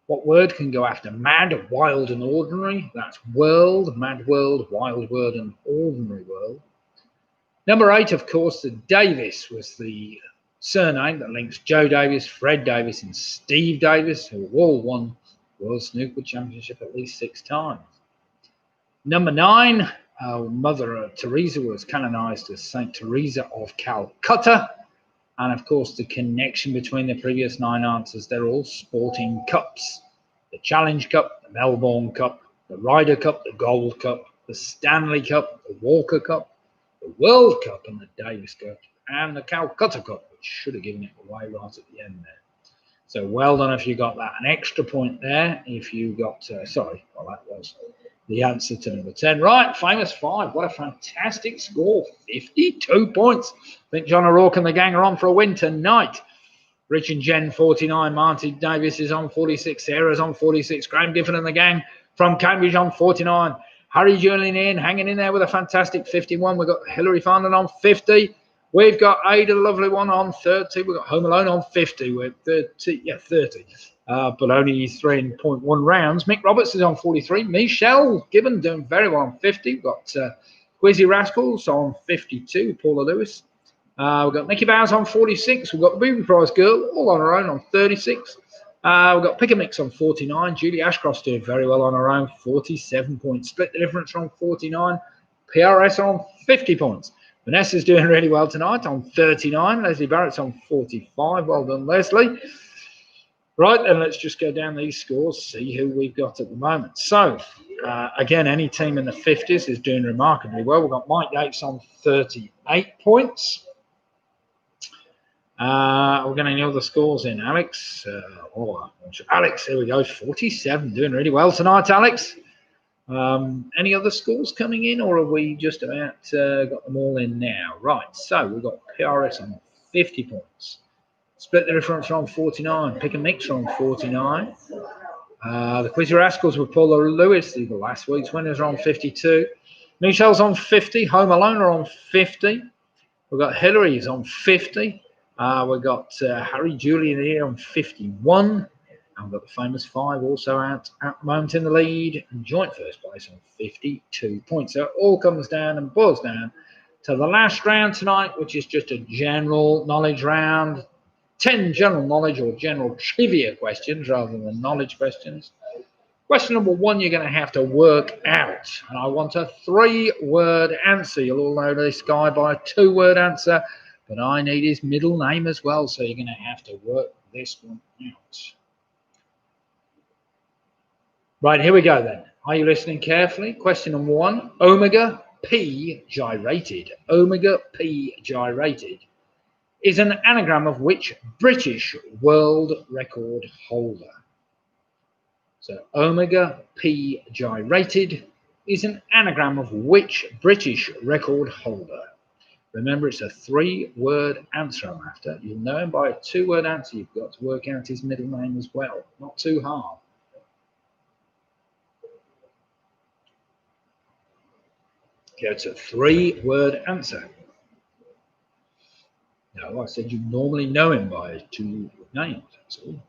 what word can go after mad, wild and ordinary? That's world, mad world, wild world and ordinary world. Number 8, of course, the Davis was the surname that links Joe Davis, Fred Davis and Steve Davis, who have all won World Snooker Championship at least 6 times. Number 9, Mother Teresa was canonized as Saint Teresa of Calcutta. And of course, the connection between the previous 9 answers, they're all sporting cups. The Challenge Cup, the Melbourne Cup, the Ryder Cup, the Gold Cup, the Stanley Cup, the Walker Cup, the World Cup and the Davis Cup, and the Calcutta Cup, which should have given it away right at the end there. So well done if you got that. An extra point there if you got, that was the answer to number 10. Right, famous 5. What a fantastic score. 52 points. I think John O'Rourke and the gang are on for a win tonight. Rich and Jen 49. Marty Davis is on 46. Sarah's on 46. Graham Giffen and the gang from Cambridge on 49. Harry Julian in, hanging in there with a fantastic 51. We've got Hilary Farnan on 50. We've got Ada, the lovely one, on 30. We've got Home Alone on 50. We're 30. But only 3.1 rounds. Mick Roberts is on 43. Michelle Gibbon doing very well on 50. We've got Quizzy Rascals on 52. Paula Lewis. We've got Nikki Bowers on 46. We've got the Booby Prize Girl all on her own on 36. We've got Pick a Mix on 49. Julie Ashcroft's doing very well on her own, 47 points. Split the Difference on 49. PRS on 50 points. Vanessa's doing really well tonight on 39. Leslie Barrett's on 45. Well done, Leslie. Right, then let's just go down these scores, see who we've got at the moment. So, again, any team in the 50s is doing remarkably well. We've got Mike Yates on 38 points. We're getting any other scores in. Alex, Alex, here we go, 47, doing really well tonight, Alex. Any other scores coming in, or have we just about got them all in now? Right, so we've got PRS on 50 points. Split the Difference on 49. Pick a Mix on 49. The Quizzy Rascals with Paula Lewis, the last week's winners, are on 52. Michelle's on 50. Home Alone are on 50. We've got Hillary's on 50. We've got Harry Julian here on 51. And we've got the Famous Five also out at the moment in the lead. And joint first place on 52 points. So it all comes down and boils down to the last round tonight, which is just a general knowledge round. 10 general knowledge or general trivia questions rather than knowledge questions. Question number 1, you're going to have to work out. And I want a 3-word answer. You'll all know this guy by a 2-word answer, but I need his middle name as well. So you're going to have to work this one out. Right, here we go then. Are you listening carefully? Question number 1, Omega P gyrated. Omega P gyrated is an anagram of which British world record holder? So Omega P gyrated is an anagram of which British record holder? Remember, it's a 3-word answer I'm after. You'll know him by a 2-word answer. You've got to work out his middle name as well. Not too hard. Okay, it's a 3-word answer. No, I said you normally know him by 2 names. That's all.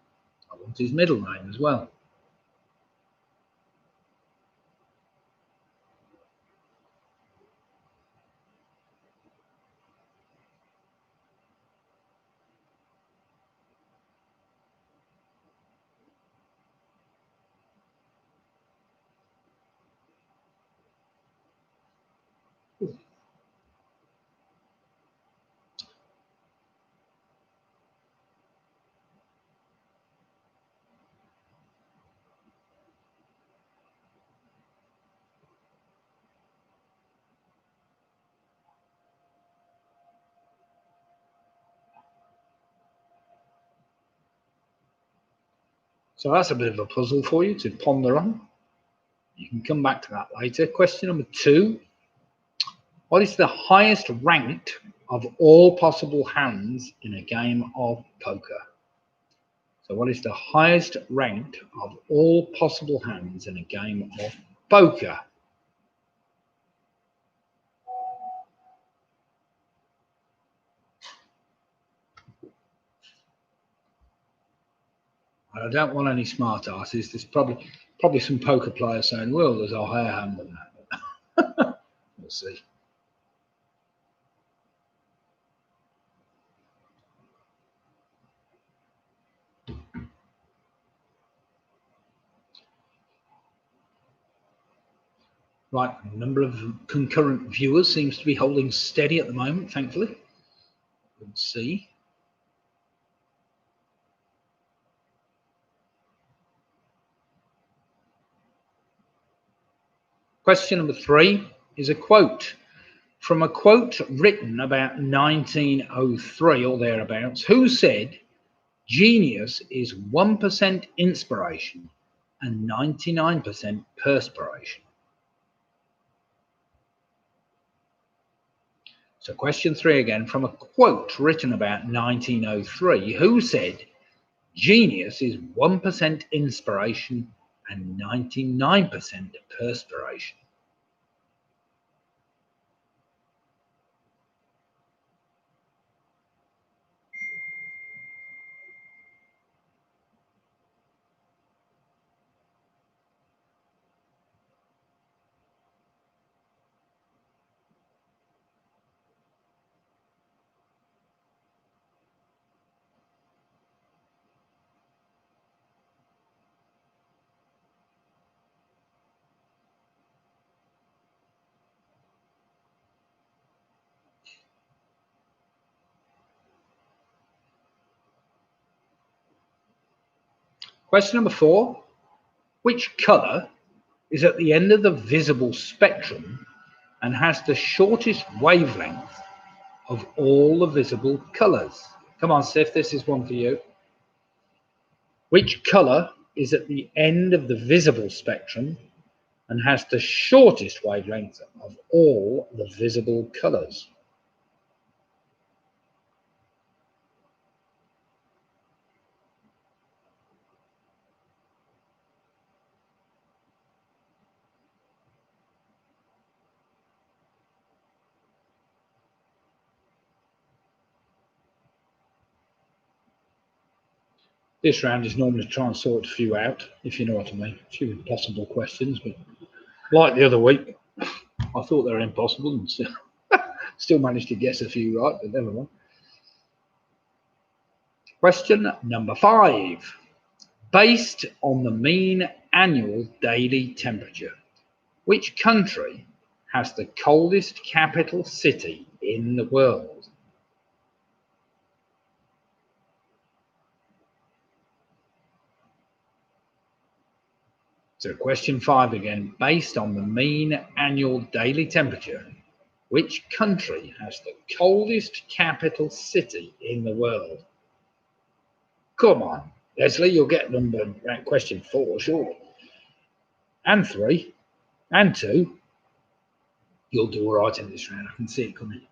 I want his middle name as well. So that's a bit of a puzzle for you to ponder on. You can come back to that later. Question number 2. What is the highest ranked of all possible hands in a game of poker? So what is the highest ranked of all possible hands in a game of poker? I don't want any smart asses. There's probably some poker players saying, well, there's a higher hand than that. We'll see. Right, the number of concurrent viewers seems to be holding steady at the moment, thankfully. We'll see. Question number 3 is a quote. From a quote written about 1903 or thereabouts, who said, genius is 1% inspiration and 99% perspiration? So question 3 again, from a quote written about 1903, who said, "Genius is 1% inspiration and 99% perspiration"? Question number 4, which colour is at the end of the visible spectrum and has the shortest wavelength of all the visible colours? Come on, Sif, this is one for you. Which colour is at the end of the visible spectrum and has the shortest wavelength of all the visible colours? This round is normally to try and sort a few out, if you know what I mean. A few impossible questions, but like the other week, I thought they were impossible and still managed to guess a few right, but never mind. Question number 5. Based on the mean annual daily temperature, which country has the coldest capital city in the world? So question 5 again. Based on the mean annual daily temperature, which country has the coldest capital city in the world? Come on, Leslie, you'll get question 4, surely. And 3, and 2. You'll do all right in this round. I can see it coming.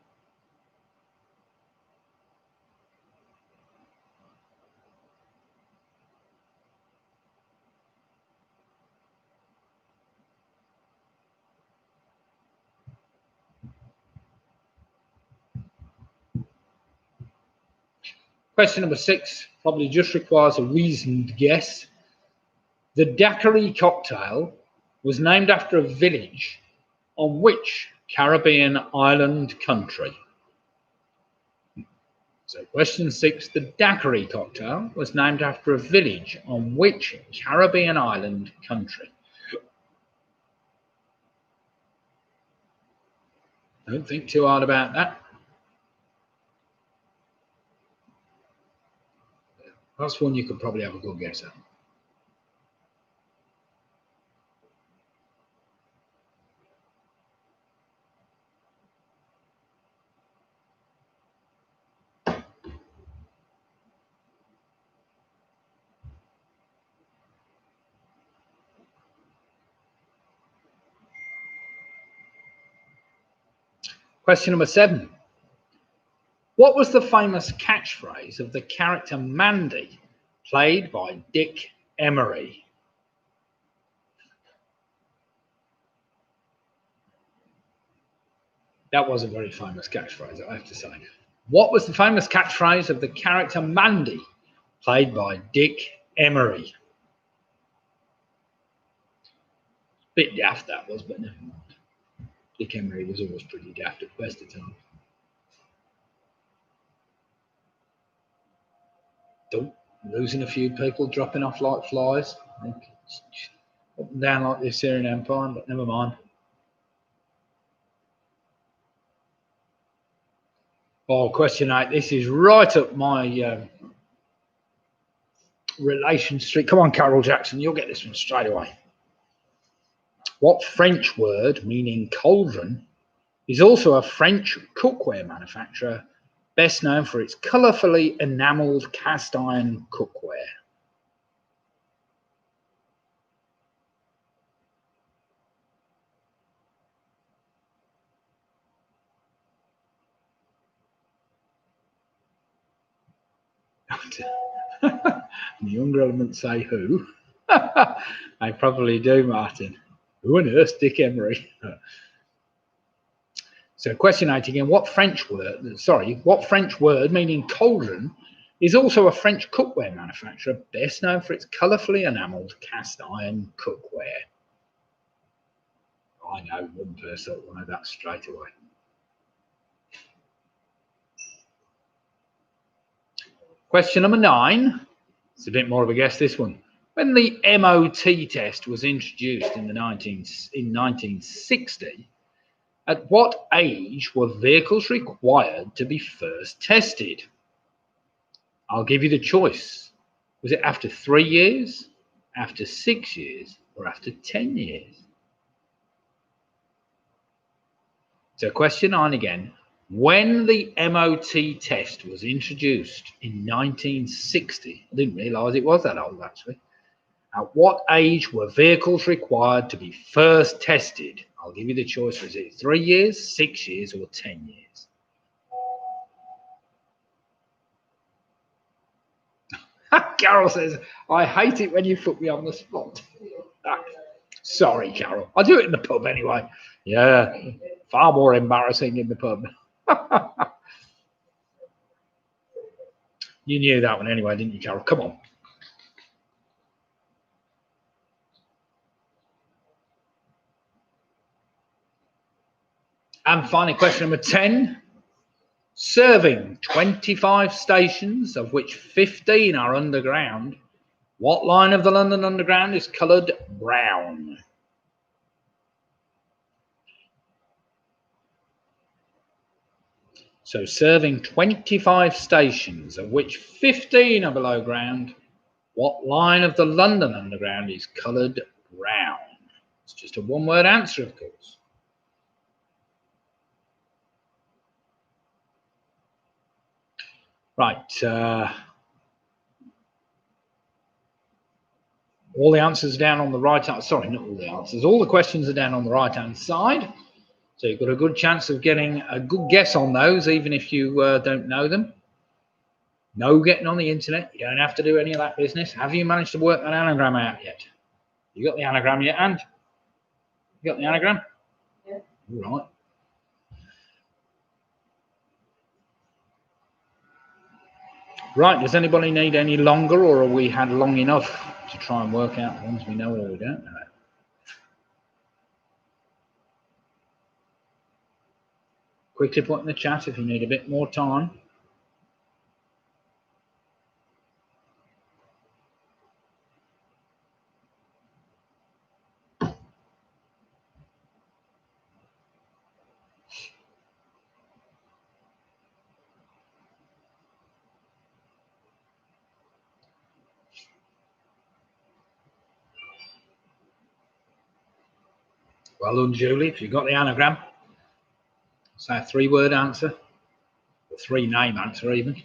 Question number 6 probably just requires a reasoned guess. The daiquiri cocktail was named after a village on which Caribbean island country? So question 6, the daiquiri cocktail was named after a village on which Caribbean island country? Don't think too hard about that. That's one you could probably have a good guess at. Question number 7. What was the famous catchphrase of the character Mandy, played by Dick Emery? That was a very famous catchphrase, I have to say. What was the famous catchphrase of the character Mandy, played by Dick Emery? Bit daft that was, but never mind. Dick Emery was always pretty daft at the best of times. Don't losing a few people, dropping off like flies. I think up and down like the Assyrian Empire, but never mind. Oh, question 8. This is right up my relation street. Come on, Carol Jackson, you'll get this one straight away. What French word meaning cauldron is also a French cookware manufacturer best known for its colourfully enamelled cast iron cookware? Martin. The younger elements say who? They probably do, Martin. Who on earth, Dick Emery? So question 8 again. What French word meaning cauldron is also a French cookware manufacturer best known for its colourfully enamelled cast iron cookware? I know one person that will know that straight away. Question number 9. It's a bit more of a guess, this one. When the MOT test was introduced in 1960, at what age were vehicles required to be first tested? I'll give you the choice. Was it after 3 years, after 6 years, or after 10 years? So question 9 again. When the MOT test was introduced in 1960, I didn't realise it was that old actually. At what age were vehicles required to be first tested? I'll give you the choice. Was it 3 years, 6 years, or 10 years? Carol says, I hate it when you put me on the spot. Sorry, Carol. I'll do it in the pub anyway. Yeah, far more embarrassing in the pub. You knew that one anyway, didn't you, Carol? Come on. And finally, question number 10. Serving 25 stations, of which 15 are underground, what line of the London Underground is coloured brown? So serving 25 stations, of which 15 are below ground, what line of the London Underground is coloured brown? It's just a one-word answer, of course. Right. All the answers are down on the right-hand. Sorry, not all the answers. All the questions are down on the right-hand side. So you've got a good chance of getting a good guess on those, even if you don't know them. No getting on the internet. You don't have to do any of that business. Have you managed to work that anagram out yet? You got the anagram yet, and you got the anagram? Yeah. All right. Right. Does anybody need any longer, or have we had long enough to try and work out the ones we know or we don't know? Quickly put in the chat if you need a bit more time. Well done, Julie. If you've got the anagram, say a 3-word answer, or 3-name answer even.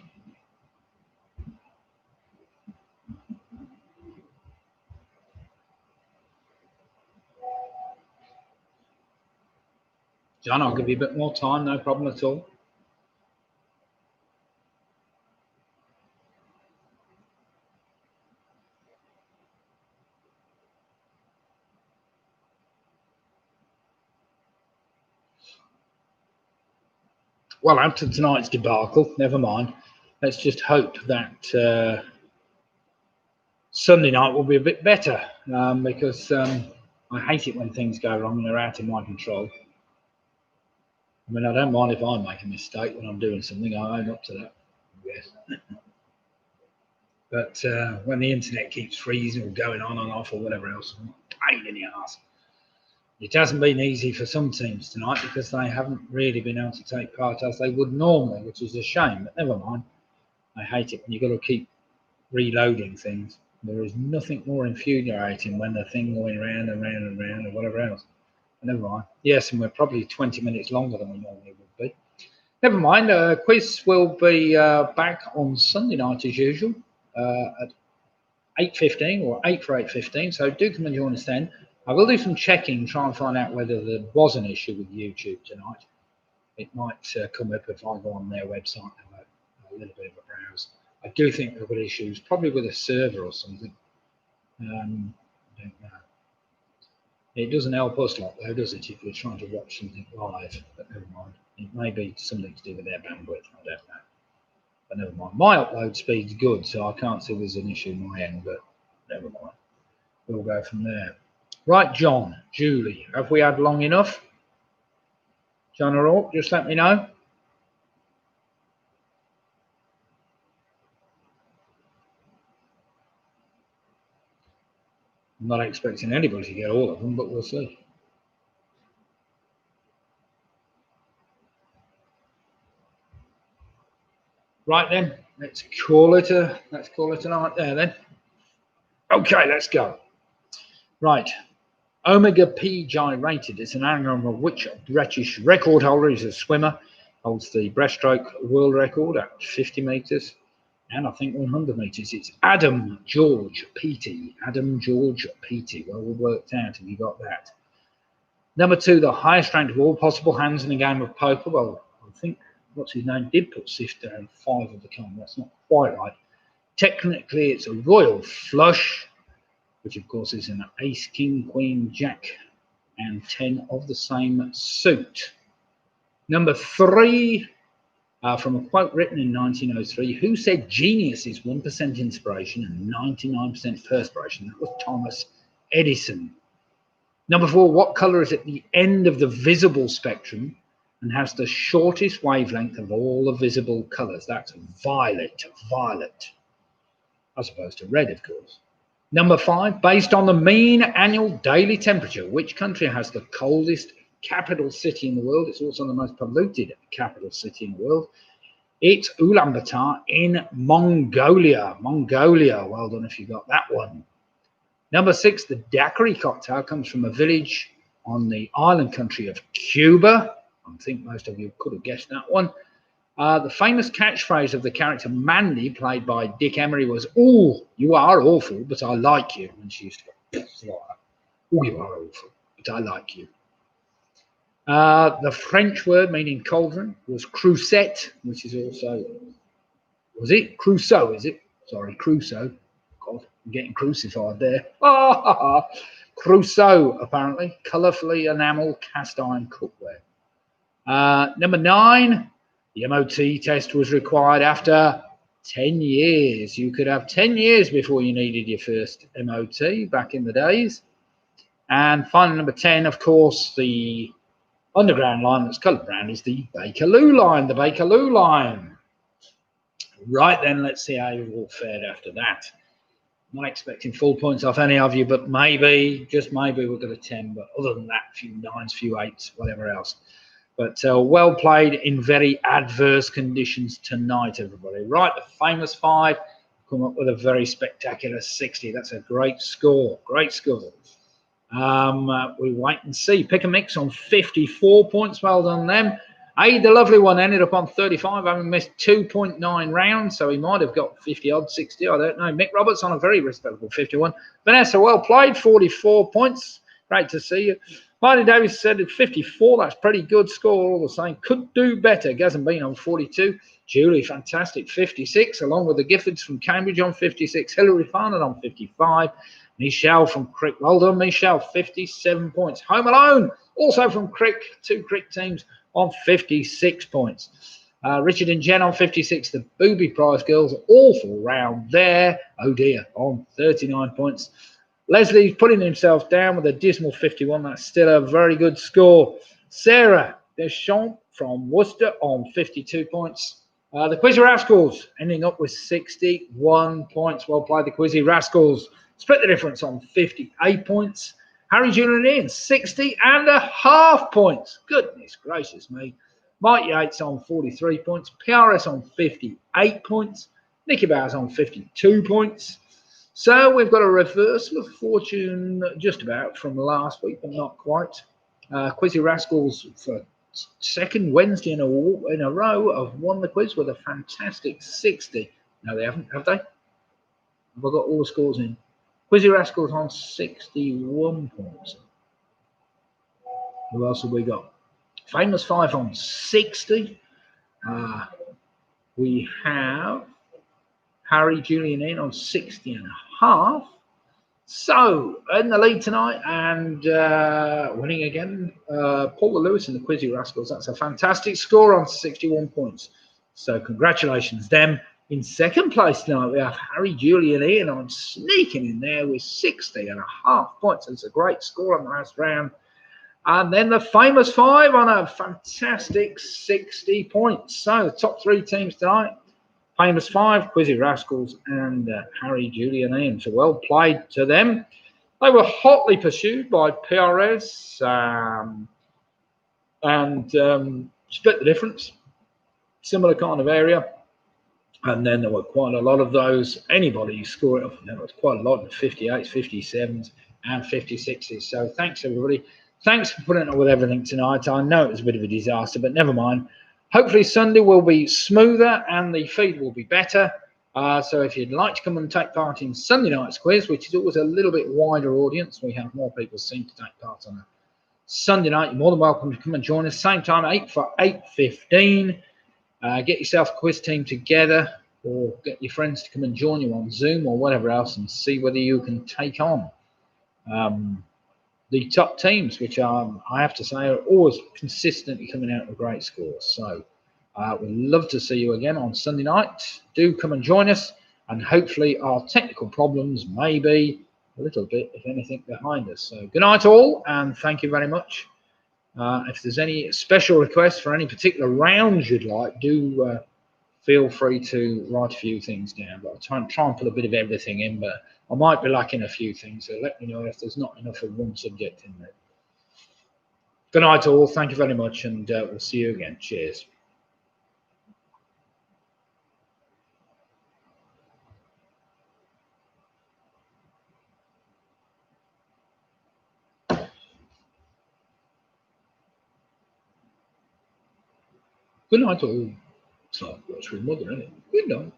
John, I'll give you a bit more time, no problem at all. Well, after tonight's debacle, never mind. Let's just hope that Sunday night will be a bit better, because I hate it when things go wrong and they're out of my control. I mean, I don't mind if I make a mistake when I'm doing something. I own up to that, yes. But when the internet keeps freezing or going on and off or whatever else, pain in the arse. It hasn't been easy for some teams tonight because they haven't really been able to take part as they would normally, which is a shame, but never mind. I hate it when you've got to keep reloading things. There is nothing more infuriating when the thing going round and round and round or whatever else. But never mind. Yes, and we're probably 20 minutes longer than we normally would be. Never mind. Quiz will be back on Sunday night as usual at 8:15 or 8 for 8:15. So do come and join us then. I will do some checking, try and find out whether there was an issue with YouTube tonight. It might come up if I go on their website and have a little bit of a browse. I do think there were issues, probably with a server or something. I don't know. It doesn't help us lot though, does it, if we're trying to watch something live, but never mind. It may be something to do with their bandwidth, I don't know. But never mind. My upload speed's good, so I can't see there's an issue on my end, but never mind. We'll go from there. Right, John, Julie, have we had long enough? John O'Rourke, just let me know. I'm not expecting anybody to get all of them, but we'll see. Right then, let's call it a night there then. Okay, let's go. Right, Omega P gyrated. It's an anagram of which British record holder is a swimmer, holds the breaststroke world record at 50 meters, and I think 100 meters. It's Adam George Peaty. Adam George Peaty. Well, we worked out. Have you got that? Number 2, the highest ranked of all possible hands in a game of poker. Well, I think what's his name did put Sif down 5 of the con. That's not quite right. Technically, it's a royal flush, which of course is an ace, king, queen, jack, and 10 of the same suit. Number 3, from a quote written in 1903, who said genius is 1% inspiration and 99% perspiration? That was Thomas Edison. Number 4, what colour is at the end of the visible spectrum and has the shortest wavelength of all the visible colours? That's violet, as opposed to red, of course. Number 5, based on the mean annual daily temperature, which country has the coldest capital city in the world? It's also the most polluted capital city in the world. It's Ulaanbaatar in Mongolia. Well done if you got that one. Number 6, the daiquiri cocktail comes from a village on the island country of Cuba. I think most of you could have guessed that one. The famous catchphrase of the character Mandy, played by Dick Emery, was, "Oh, you are awful, but I like you." And she used to go, "Oh, you are awful, but I like you." The French word meaning cauldron was Creuset, which is also, was it? Crusoe, is it? Sorry, Crusoe. God, I'm getting crucified there. Crusoe, apparently. Colourfully enamel cast iron cookware. Number 9, the MOT test was required after 10 years. You could have 10 years before you needed your first MOT back in the days. And finally, number 10, of course, the underground line that's coloured brown is the Bakerloo line, Right then, let's see how you all fared after that. Not expecting full points off any of you, but maybe, just maybe, we'll get a 10. But other than that, a few 9s, a few 8s, whatever else. But well played in very adverse conditions tonight, everybody. Right, the famous 5 come up with a very spectacular 60. That's a great score. We wait and see. Pick a mix on 54 points. Well done them. Aid, the lovely one, ended up on 35, having missed 2.9 rounds, so he might have got 50 odd, 60, I don't know. Mick Roberts on a very respectable 51. Vanessa, well played, 44 points. Great to see you. Marty Davis said at 54, that's pretty good score all the same. Could do better. Gazan Bean on 42. Julie, fantastic, 56, along with the Giffords from Cambridge on 56. Hilary Farnham on 55. Michelle from Crick, well done, Michelle, 57 points. Home Alone, also from Crick, 2 Crick teams on 56 points. Richard and Jen on 56. The Booby Prize girls, awful round there. Oh dear, on 39 points. Leslie's putting himself down with a dismal 51. That's still a very good score. Sarah Deschamps from Worcester on 52 points. The Quizzy Rascals ending up with 61 points. Well played, the Quizzy Rascals. Split the difference on 58 points. Harry Julian Ian, 60.5 points. Goodness gracious me. Mike Yates on 43 points. PRS on 58 points. Nicky Bowers on 52 points. So we've got a reversal of fortune just about from last week, but not quite. Quizzy Rascals for second Wednesday in a row have won the quiz with a fantastic 60. No, they haven't, have they? Have I got all the scores in? Quizzy Rascals on 61 points. Who else have we got? Famous 5 on 60. We have Harry, Julian in on 60.5. So, in the lead tonight and winning again, Paula Lewis and the Quizzy Rascals. That's a fantastic score on 61 points. So, congratulations, them. In second place tonight, we have Harry, Julian Ian on sneaking in there with 60.5 points. It's a great score on the last round. And then the famous five on a fantastic 60 points. So, the top three teams tonight. Famous five, Quizzy Rascals and Harry, Julian, Ian. So well played to them. They were hotly pursued by PRS and split the difference. Similar kind of area. And then there were quite a lot of those. Anybody score it, there was quite a lot of 58s, 57s, and 56s. So thanks, everybody. Thanks for putting up with everything tonight. I know it was a bit of a disaster, but never mind. Hopefully Sunday will be smoother and the feed will be better. So if you'd like to come and take part in Sunday night's quiz, which is always a little bit wider audience, we have more people seem to take part on a Sunday night. You're more than welcome to come and join us. Same time, 8:15. Get yourself a quiz team together or get your friends to come and join you on Zoom or whatever else and see whether you can take on the top teams, which I have to say are always consistently coming out with great scores. So we'd love to see you again on Sunday night. Do come and join us, and hopefully our technical problems may be a little bit, if anything, behind us. So good night all, and thank you very much. If there's any special requests for any particular rounds you'd like, do feel free to write a few things down. But I'll try and put a bit of everything in, but I might be lacking a few things, so let me know if there's not enough of one subject in there. Good night all, thank you very much, and we'll see you again. Cheers. Good night all. It's like what's with mother, isn't it? Good night.